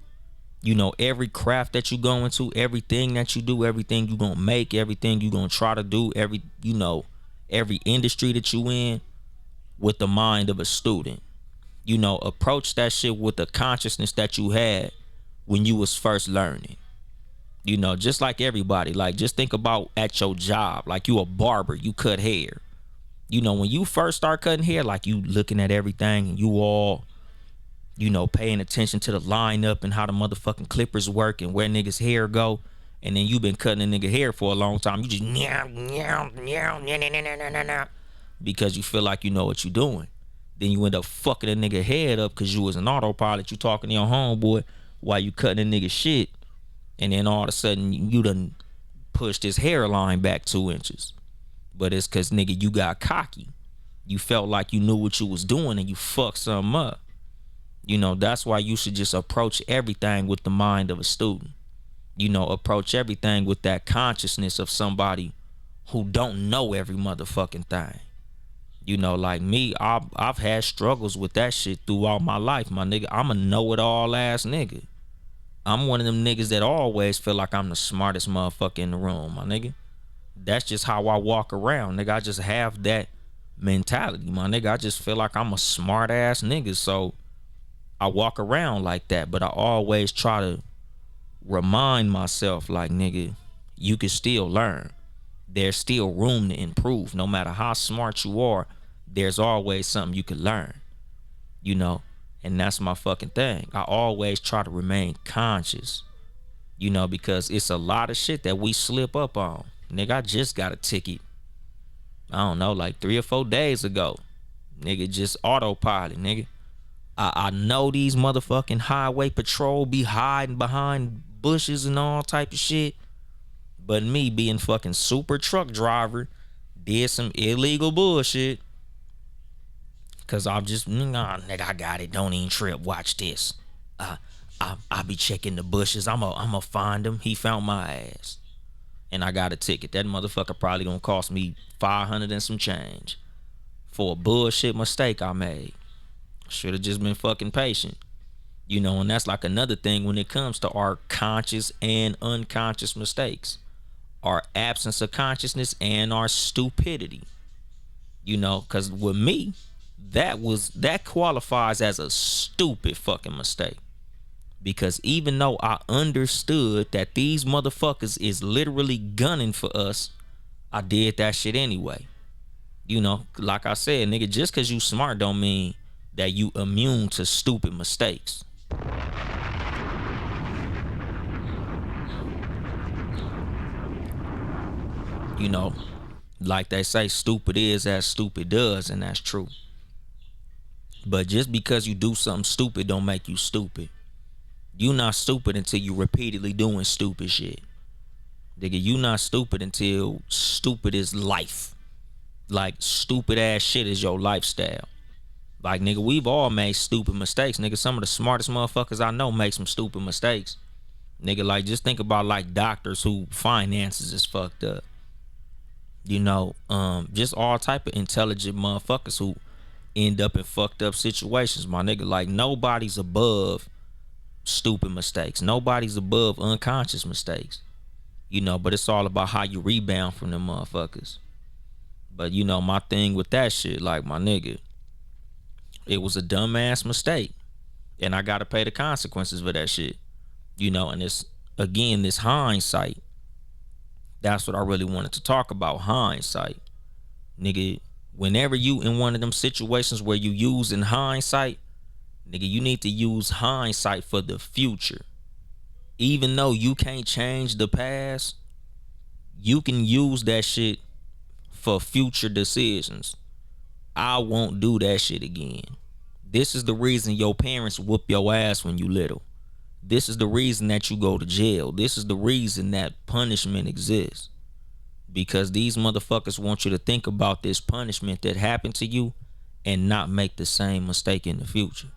you know, every craft that you go into, everything that you do, everything you gonna make, everything you gonna try to do, every, you know, every industry that you in, with the mind of a student. You know, approach that shit with the consciousness that you had when you was first learning. You know, just like everybody, like just think about at your job, like you a barber, you cut hair. You know, when you first start cutting hair, like you looking at everything and you all, you know, paying attention to the lineup and how the motherfucking clippers work and where niggas hair go. And then you been cutting a nigga hair for a long time. You just because you feel like you know what you're doing. Then you end up fucking a nigga head up because you was an autopilot. You talking to your homeboy while you cutting a nigga shit. And then all of a sudden you done pushed his hairline back 2 inches. But it's because, nigga, you got cocky. You felt like you knew what you was doing and you fucked something up. You know, that's why you should just approach everything with the mind of a student. You know, approach everything with that consciousness of somebody who don't know every motherfucking thing. You know, like me, I've had struggles with that shit throughout my life, my nigga. I'm a know-it-all ass nigga. I'm one of them niggas that always feel like I'm the smartest motherfucker in the room, my nigga. That's just how I walk around, nigga. I just have that mentality, my nigga. I just feel like I'm a smart ass nigga, so I walk around like that. But I always try to remind myself, like, nigga, you can still learn. There's still room to improve. No matter how smart you are, there's always something you can learn, you know. And that's my fucking thing. I always try to remain conscious, you know, because it's a lot of shit that we slip up on. Nigga, I just got a ticket, I don't know, like 3 or 4 days ago. Nigga, just autopilot, nigga. I know these motherfucking highway patrol be hiding behind bushes and all type of shit. But me being fucking super truck driver did some illegal bullshit. Cause I'm just, nah, nigga, I got it. Don't even trip. Watch this. I be checking the bushes. I'ma find him. He found my ass. And I got a ticket. That motherfucker probably gonna cost me 500 and some change for a bullshit mistake I made. Should have just been fucking patient. You know, and that's like another thing when it comes to our conscious and unconscious mistakes. Our absence of consciousness and our stupidity. You know, because with me, that qualifies as a stupid fucking mistake. Because even though I understood that these motherfuckers is literally gunning for us, I did that shit anyway. You know, like I said, nigga, just because you smart don't mean that you immune to stupid mistakes. You know, like they say, stupid is as stupid does, and that's true. But just because you do something stupid don't make you stupid. You not stupid until you repeatedly doing stupid shit. Nigga, you not stupid until stupid is life. Like, stupid ass shit is your lifestyle. Like, nigga, we've all made stupid mistakes. Nigga, some of the smartest motherfuckers I know make some stupid mistakes. Nigga, like, just think about, like, doctors who finances is fucked up. You know, just all type of intelligent motherfuckers who end up in fucked up situations, my nigga. Like, nobody's above stupid mistakes. Nobody's above unconscious mistakes. You know, but it's all about how you rebound from them motherfuckers. But, you know, my thing with that shit, like, my nigga, it was a dumbass mistake. And I gotta pay the consequences for that shit. You know, and it's, again, this hindsight. That's what I really wanted to talk about, hindsight. Nigga, whenever you in one of them situations where you using hindsight, nigga, you need to use hindsight for the future. Even though you can't change the past, you can use that shit for future decisions. I won't do that shit again. This is the reason your parents whoop your ass when you little. This is the reason that you go to jail. This is the reason that punishment exists. Because these motherfuckers want you to think about this punishment that happened to you and not make the same mistake in the future.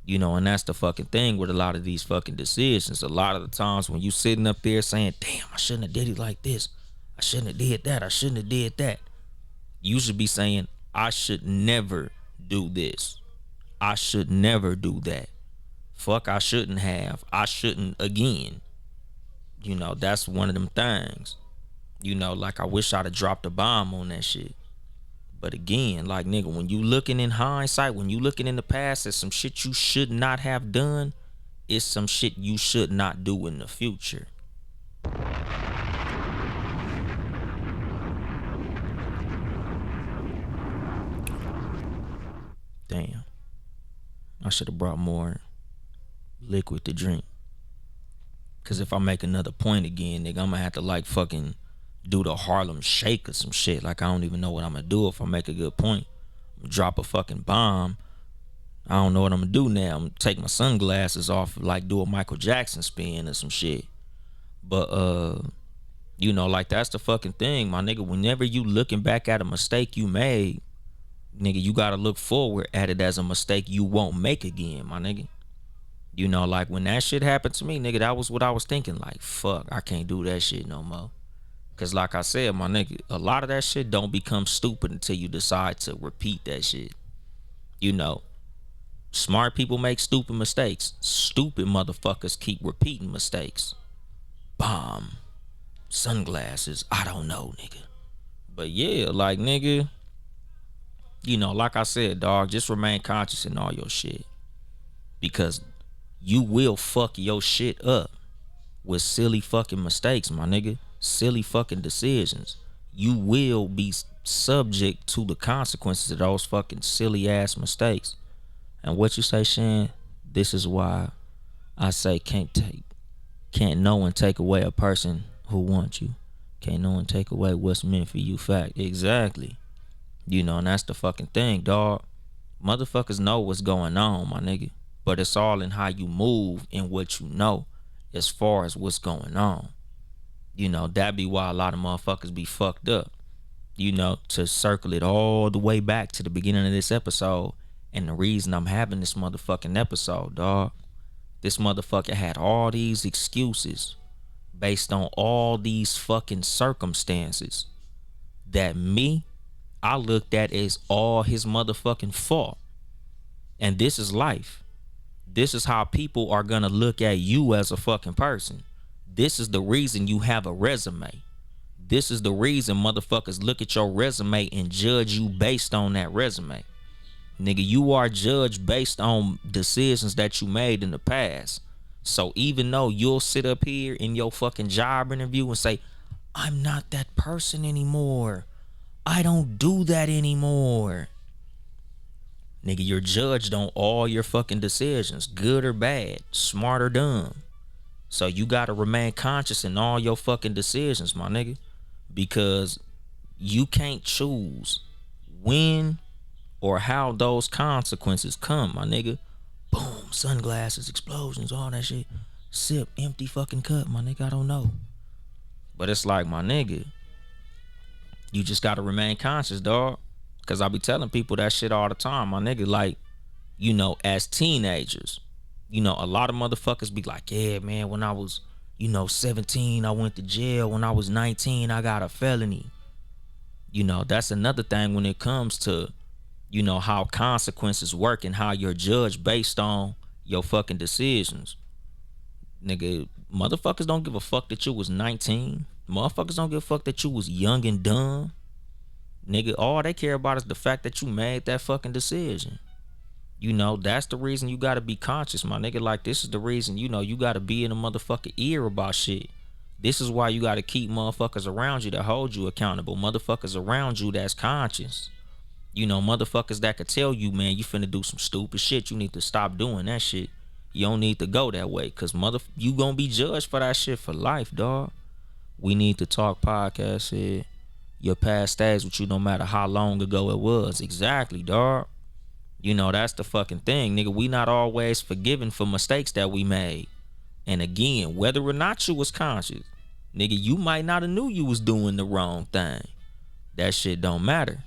You know, and that's the fucking thing with a lot of these fucking decisions. A lot of the times when you sitting up there saying, damn, I shouldn't have did it like this. I shouldn't have did that. I shouldn't have did that. You should be saying, I should never do this. I should never do that. Fuck, I shouldn't have. I shouldn't again. You know, that's one of them things. You know, like, I wish I'd have dropped a bomb on that shit. But again, like, nigga, when you looking in hindsight, when you looking in the past at some shit you should not have done, it's some shit you should not do in the future. Damn. I should have brought more liquid to drink. Cause if I make another point again, nigga, I'm gonna have to like fucking do the Harlem Shake or some shit. Like, I don't even know what I'm gonna do if I make a good point. drop a fucking bomb. I don't know what I'm gonna do now. I'm gonna take my sunglasses off, like do a Michael Jackson spin or some shit. But like that's the fucking thing, my nigga. Whenever you looking back at a mistake you made, nigga, you gotta look forward at it as a mistake you won't make again, my nigga. Like when that shit happened to me, nigga, that was what I was thinking. Like, fuck, I can't do that shit no more. Cause like I said, my nigga, a lot of that shit don't become stupid until you decide to repeat that shit. Smart people make stupid mistakes. Stupid motherfuckers keep repeating mistakes. Bomb. Sunglasses. I don't know, nigga. But yeah, like, nigga, like I said, dog, just remain conscious in all your shit. Because you will fuck your shit up with silly fucking mistakes, my nigga. Silly fucking decisions. You will be subject to the consequences of those fucking silly ass mistakes. And what you say, Shan, this is why I say can't no one take away a person who wants you. Can't no one take away what's meant for you. Fact. Exactly. And that's the fucking thing, dog. Motherfuckers know what's going on, my nigga. But it's all in how you move and what you know as far as what's going on. That be why a lot of motherfuckers be fucked up. To circle it all the way back to the beginning of this episode. And the reason I'm having this motherfucking episode, dog. This motherfucker had all these excuses based on all these fucking circumstances that I looked at as all his motherfucking fault. And this is life. This is how people are gonna look at you as a fucking person. This is the reason you have a resume. This is the reason motherfuckers look at your resume and judge you based on that resume. Nigga, you are judged based on decisions that you made in the past. So even though you'll sit up here in your fucking job interview and say, I'm not that person anymore. I don't do that anymore. Nigga, you're judged on all your fucking decisions, good or bad, smart or dumb. So you gotta remain conscious in all your fucking decisions, my nigga. Because you can't choose when or how those consequences come, my nigga. Boom, sunglasses, explosions, all that shit. Sip, empty fucking cup, my nigga, I don't know. But it's like, my nigga, you just gotta remain conscious, dog. Cause I be telling people that shit all the time, my nigga. Like, as teenagers, a lot of motherfuckers be like, yeah, man, when I was, 17, I went to jail. When I was 19, I got a felony. That's another thing when it comes to how consequences work and how you're judged based on your fucking decisions. Nigga, motherfuckers don't give a fuck that you was 19. Motherfuckers don't give a fuck that you was young and dumb. Nigga, all they care about is the fact that you made that fucking decision. That's the reason you gotta be conscious, my nigga. Like, this is the reason, you gotta be in a motherfucker ear about shit. This is why you gotta keep motherfuckers around you that hold you accountable. Motherfuckers around you that's conscious. Motherfuckers that could tell you, man, you finna do some stupid shit. You need to stop doing that shit. You don't need to go that way. Cause you gonna be judged for that shit for life, dog. We Need to Talk podcast said, your past stays with you no matter how long ago it was. Exactly, dog. That's the fucking thing, nigga. We not always forgiven for mistakes that we made. And again, whether or not you was conscious, nigga, you might not have knew you was doing the wrong thing. That shit don't matter.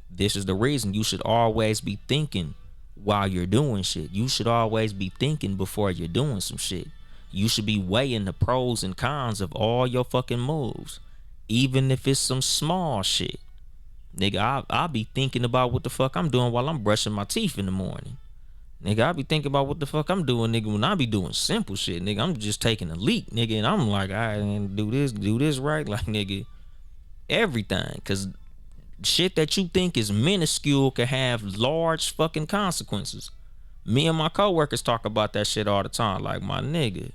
This is the reason you should always be thinking while you're doing shit. You should always be thinking before you're doing some shit. You should be weighing the pros and cons of all your fucking moves. Even if it's some small shit. Nigga, I'll be thinking about what the fuck I'm doing while I'm brushing my teeth in the morning. Nigga, I'll be thinking about what the fuck I'm doing, nigga, when I be doing simple shit. Nigga, I'm just taking a leak, nigga, and I'm like, I do this right. Like, nigga, everything. Cause shit that you think is minuscule can have large fucking consequences. Me and my coworkers talk about that shit all the time. Like, my nigga,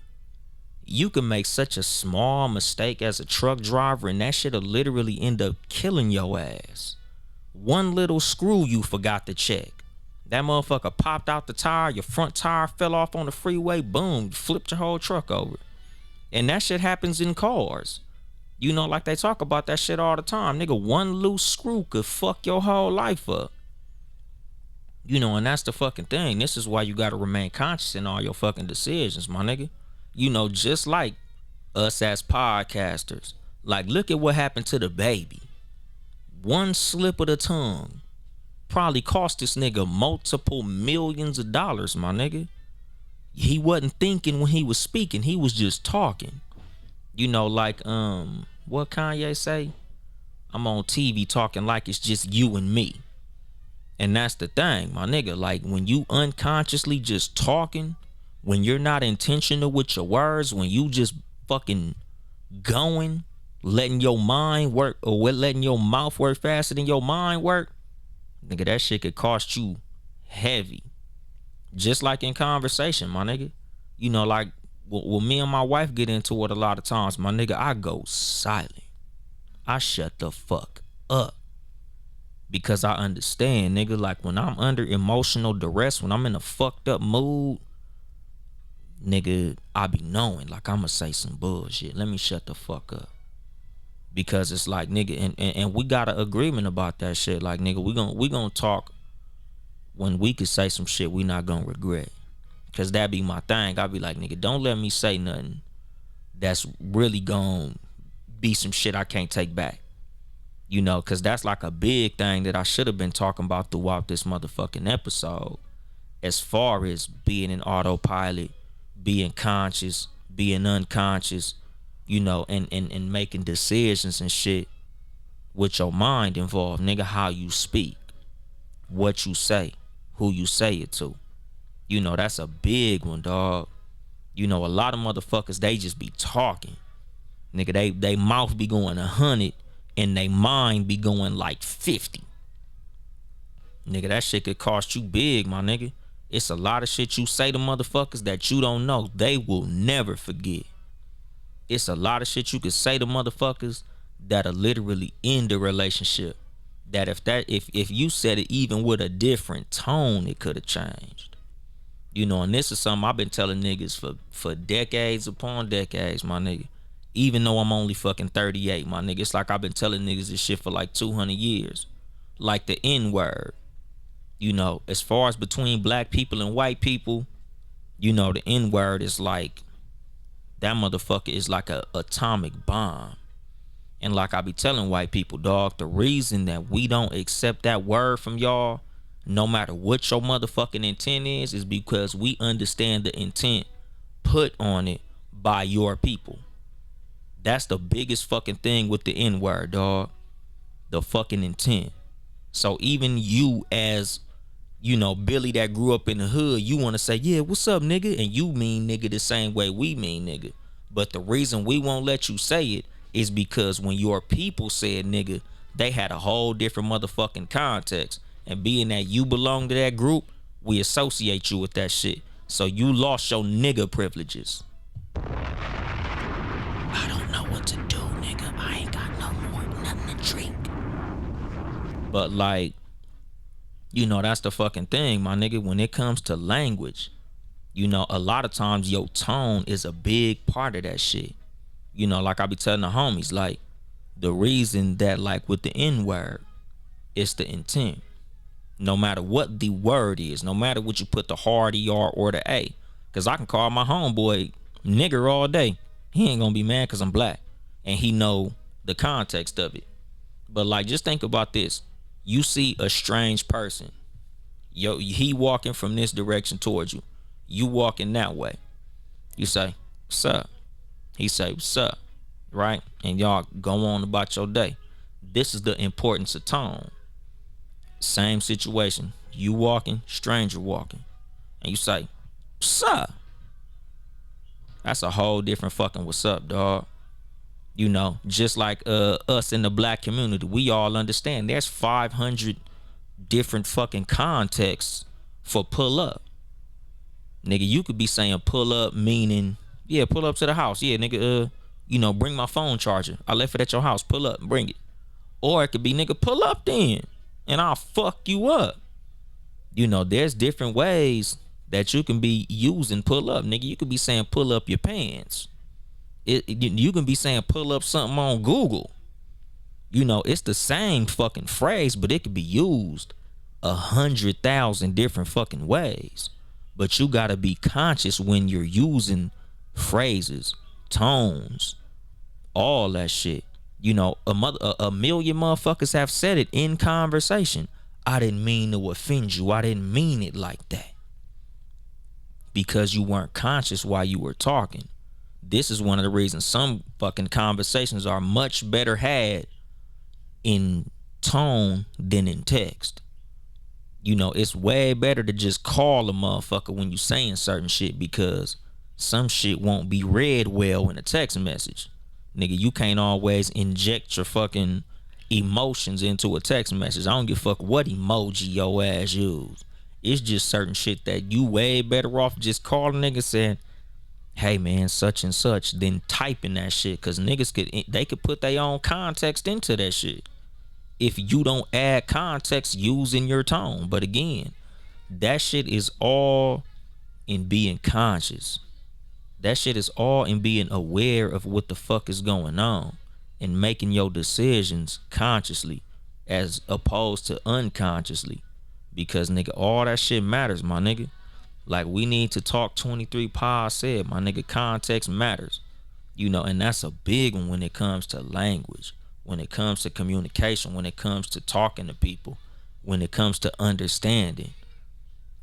you can make such a small mistake as a truck driver and that shit'll literally end up killing your ass. One little screw you forgot to check. That motherfucker popped out the tire, your front tire fell off on the freeway, boom, flipped your whole truck over. And that shit happens in cars. Like they talk about that shit all the time. Nigga, one loose screw could fuck your whole life up. And that's the fucking thing. This is why you gotta remain conscious in all your fucking decisions, my nigga. Just like us as podcasters. Like, look at what happened to the baby. One slip of the tongue probably cost this nigga multiple millions of dollars, my nigga. He wasn't thinking when he was speaking. He was just talking. Like what Kanye say? I'm on TV talking like it's just you and me. And that's the thing, my nigga. Like, when you unconsciously just talking, when you're not intentional with your words, when you just fucking going, letting your mind work, or letting your mouth work faster than your mind work, nigga, that shit could cost you heavy. Just like in conversation, my nigga. Like, when me and my wife get into it a lot of times, my nigga, I go silent. I shut the fuck up. Because I understand, nigga, like, when I'm under emotional duress, when I'm in a fucked up mood, nigga, I be knowing, like, I'ma say some bullshit. Let me shut the fuck up. Because it's like, nigga, and we got an agreement about that shit. Like, nigga, we gonna talk when we could say some shit we not gonna regret. Cause that be my thing. I be like, nigga, don't let me say nothing that's really gonna be some shit I can't take back. Cause that's like a big thing that I should have been talking about throughout this motherfucking episode. As far as being an autopilot, being conscious, being unconscious, and making decisions and shit with your mind involved, nigga. How you speak, what you say, who you say it to. That's a big one, dog. A lot of motherfuckers, they just be talking. Nigga, they mouth be going 100 and they mind be going like 50. Nigga, that shit could cost you big, my nigga. It's a lot of shit you say to motherfuckers that you don't know. They will never forget. It's a lot of shit you could say to motherfuckers that'll literally end the relationship. That if you said it even with a different tone, it could have changed. And this is something I've been telling niggas for decades upon decades, my nigga. Even though I'm only fucking 38, my nigga. It's like I've been telling niggas this shit for like 200 years. Like the N-word. As far as between black people and white people, the N-word is like, that motherfucker is like a atomic bomb. And like I be telling white people, dog, the reason that we don't accept that word from y'all, no matter what your motherfucking intent is because we understand the intent put on it by your people. That's the biggest fucking thing with the N-word, dog. The fucking intent. So even you as, Billy that grew up in the hood, you want to say, yeah, what's up, nigga? And you mean nigga the same way we mean nigga. But the reason we won't let you say it is because when your people said nigga, they had a whole different motherfucking context. And being that you belong to that group, we associate you with that shit. So you lost your nigga privileges. I don't know what to do, nigga. I ain't got no more nothing to drink. But like, that's the fucking thing, my nigga. When it comes to language, a lot of times your tone is a big part of that shit. Like I be telling the homies, like, the reason that, like, with the N-word, it's the intent. No matter what the word is, no matter what you put the hard ER or the A. Cause I can call my homeboy nigger all day. He ain't gonna be mad cause I'm black. And he know the context of it. But like, just think about this. You see a strange person. He walking from this direction towards you. You walking that way. You say, what's up? He say, what's up? Right? And y'all go on about your day. This is the importance of tone. Same situation. You walking, stranger walking. And you say, what's up? That's a whole different fucking what's up, dog. Just like us in the black community, we all understand there's 500 different fucking contexts for pull up. Nigga, you could be saying pull up meaning, yeah, pull up to the house. Yeah, nigga, bring my phone charger. I left it at your house. Pull up, bring it. Or it could be, nigga, pull up then, and I'll fuck you up. There's different ways that you can be using pull up, nigga. You could be saying pull up your pants. You can be saying pull up something on Google. It's the same fucking phrase, but it could be used 100,000 different fucking ways. But you gotta be conscious when you're using phrases, tones, all that shit. You know, a million motherfuckers have said it in conversation. I didn't mean to offend you. I didn't mean it like that. Because you weren't conscious while you were talking. This is one of the reasons some fucking conversations are much better had in tone than in text. You know, it's way better to just call a motherfucker when you saying certain shit, because some shit won't be read well in a text message. Nigga, you can't always inject your fucking emotions into a text message. I don't give a fuck what emoji your ass use. It's just certain shit that you way better off just calling nigga saying, hey man, such and such, than typing that shit. Cause niggas could put their own context into that shit if you don't add context using your tone. But again, that shit is all in being conscious. That shit is all in being aware of what the fuck is going on and making your decisions consciously as opposed to unconsciously. Because nigga, all that shit matters, my nigga. Like, we need to talk 23 Pod said, my nigga, context matters. You know, and that's a big one when it comes to language, when it comes to communication, when it comes to talking to people, when it comes to understanding.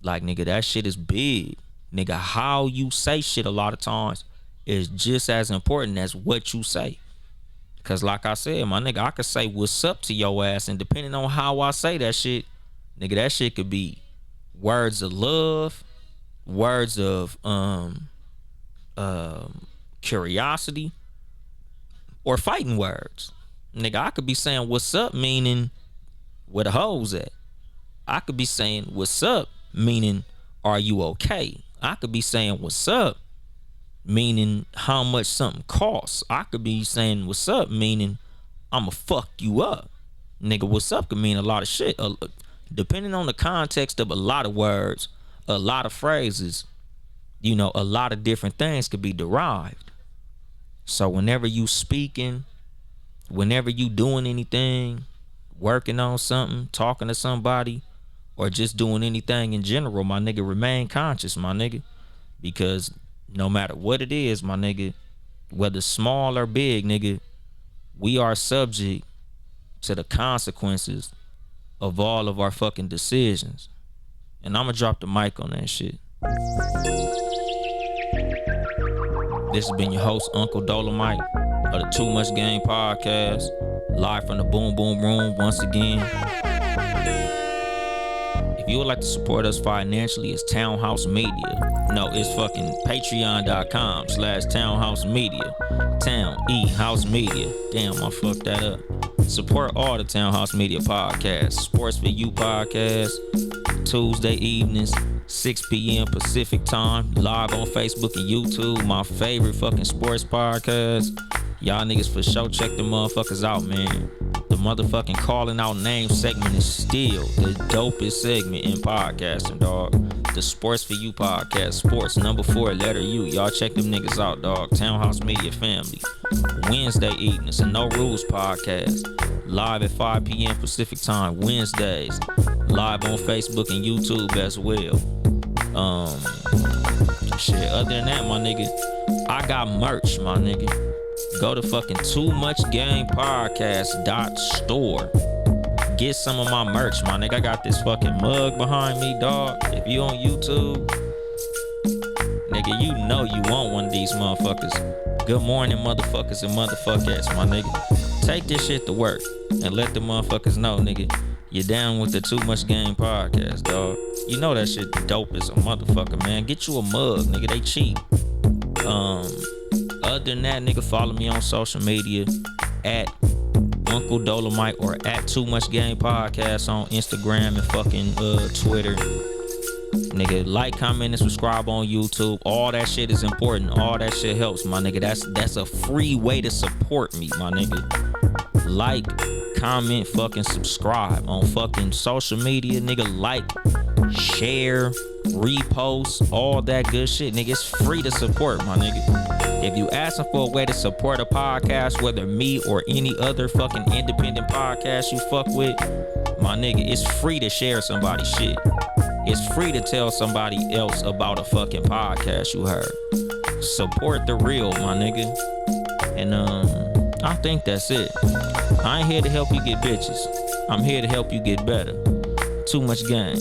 Like, nigga, that shit is big. Nigga, how you say shit a lot of times is just as important as what you say. Cause like I said, my nigga, I could say what's up to your ass, and depending on how I say that shit, nigga, that shit could be words of love, words of curiosity, or fighting words. Nigga, I could be saying what's up meaning where the hoes at. I could be saying what's up meaning are you okay. I could be saying what's up meaning how much something costs. I could be saying what's up meaning I'ma fuck you up. Nigga, what's up could mean a lot of shit. Depending on the context of a lot of words, a lot of phrases, you know, a lot of different things could be derived. So whenever you speaking, whenever you doing anything, working on something, talking to somebody, or just doing anything in general, my nigga, remain conscious, my nigga. Because no matter what it is, my nigga, whether small or big, nigga, we are subject to the consequences of all of our fucking decisions. And I'ma drop the mic on that shit. This has been your host, Uncle Dolemite of the Too Much Game Podcast, live from the Boom Boom Room once again. If you would like to support us financially, it's Townhouse Media. No, it's fucking patreon.com/Townhouse Media. Town E House Media. Damn, I fucked that up. Support all the Townhouse Media podcasts. Sports for You podcast, Tuesday evenings, 6 p.m. Pacific time, live on Facebook and YouTube. My favorite fucking sports podcast. Y'all niggas for sure check the motherfuckers out, man. The motherfucking calling out name segment is still the dopest segment in podcasting, dog. The Sports for You podcast, sports number 4 letter U. Y'all check them niggas out, dog. Townhouse Media family. Wednesday evenings, a No Rules podcast, live at 5 p.m. Pacific time, Wednesdays, live on Facebook and YouTube as well. Shit, other than that, my nigga, I got merch, my nigga. Go to fucking Too Much Game Podcast.store. Get some of my merch, my nigga. I got this fucking mug behind me, dog. If you on YouTube, nigga, you know you want one of these motherfuckers. Good morning, motherfuckers and motherfuckers, my nigga. Take this shit to work and let the motherfuckers know, nigga, you're down with the Too Much Game Podcast, dog. You know that shit dope as a motherfucker, man. Get you a mug, nigga. They cheap. Other than that, nigga, follow me on social media at Uncle Dolemite or at Too Much Game Podcast on Instagram and fucking Twitter. Nigga, like, comment, and subscribe on YouTube. All that shit is important. All that shit helps, my nigga. That's a free way to support me, my nigga. Like, comment, fucking subscribe on fucking social media, nigga. Like, share, repost, all that good shit, nigga. It's free to support, my nigga. If you asking for a way to support a podcast, whether me or any other fucking independent podcast you fuck with, my nigga, it's free to share somebody's shit. It's free to tell somebody else about a fucking podcast you heard. Support the real, my nigga. And I think that's it. I ain't here to help you get bitches. I'm here to help you get better. Too much game.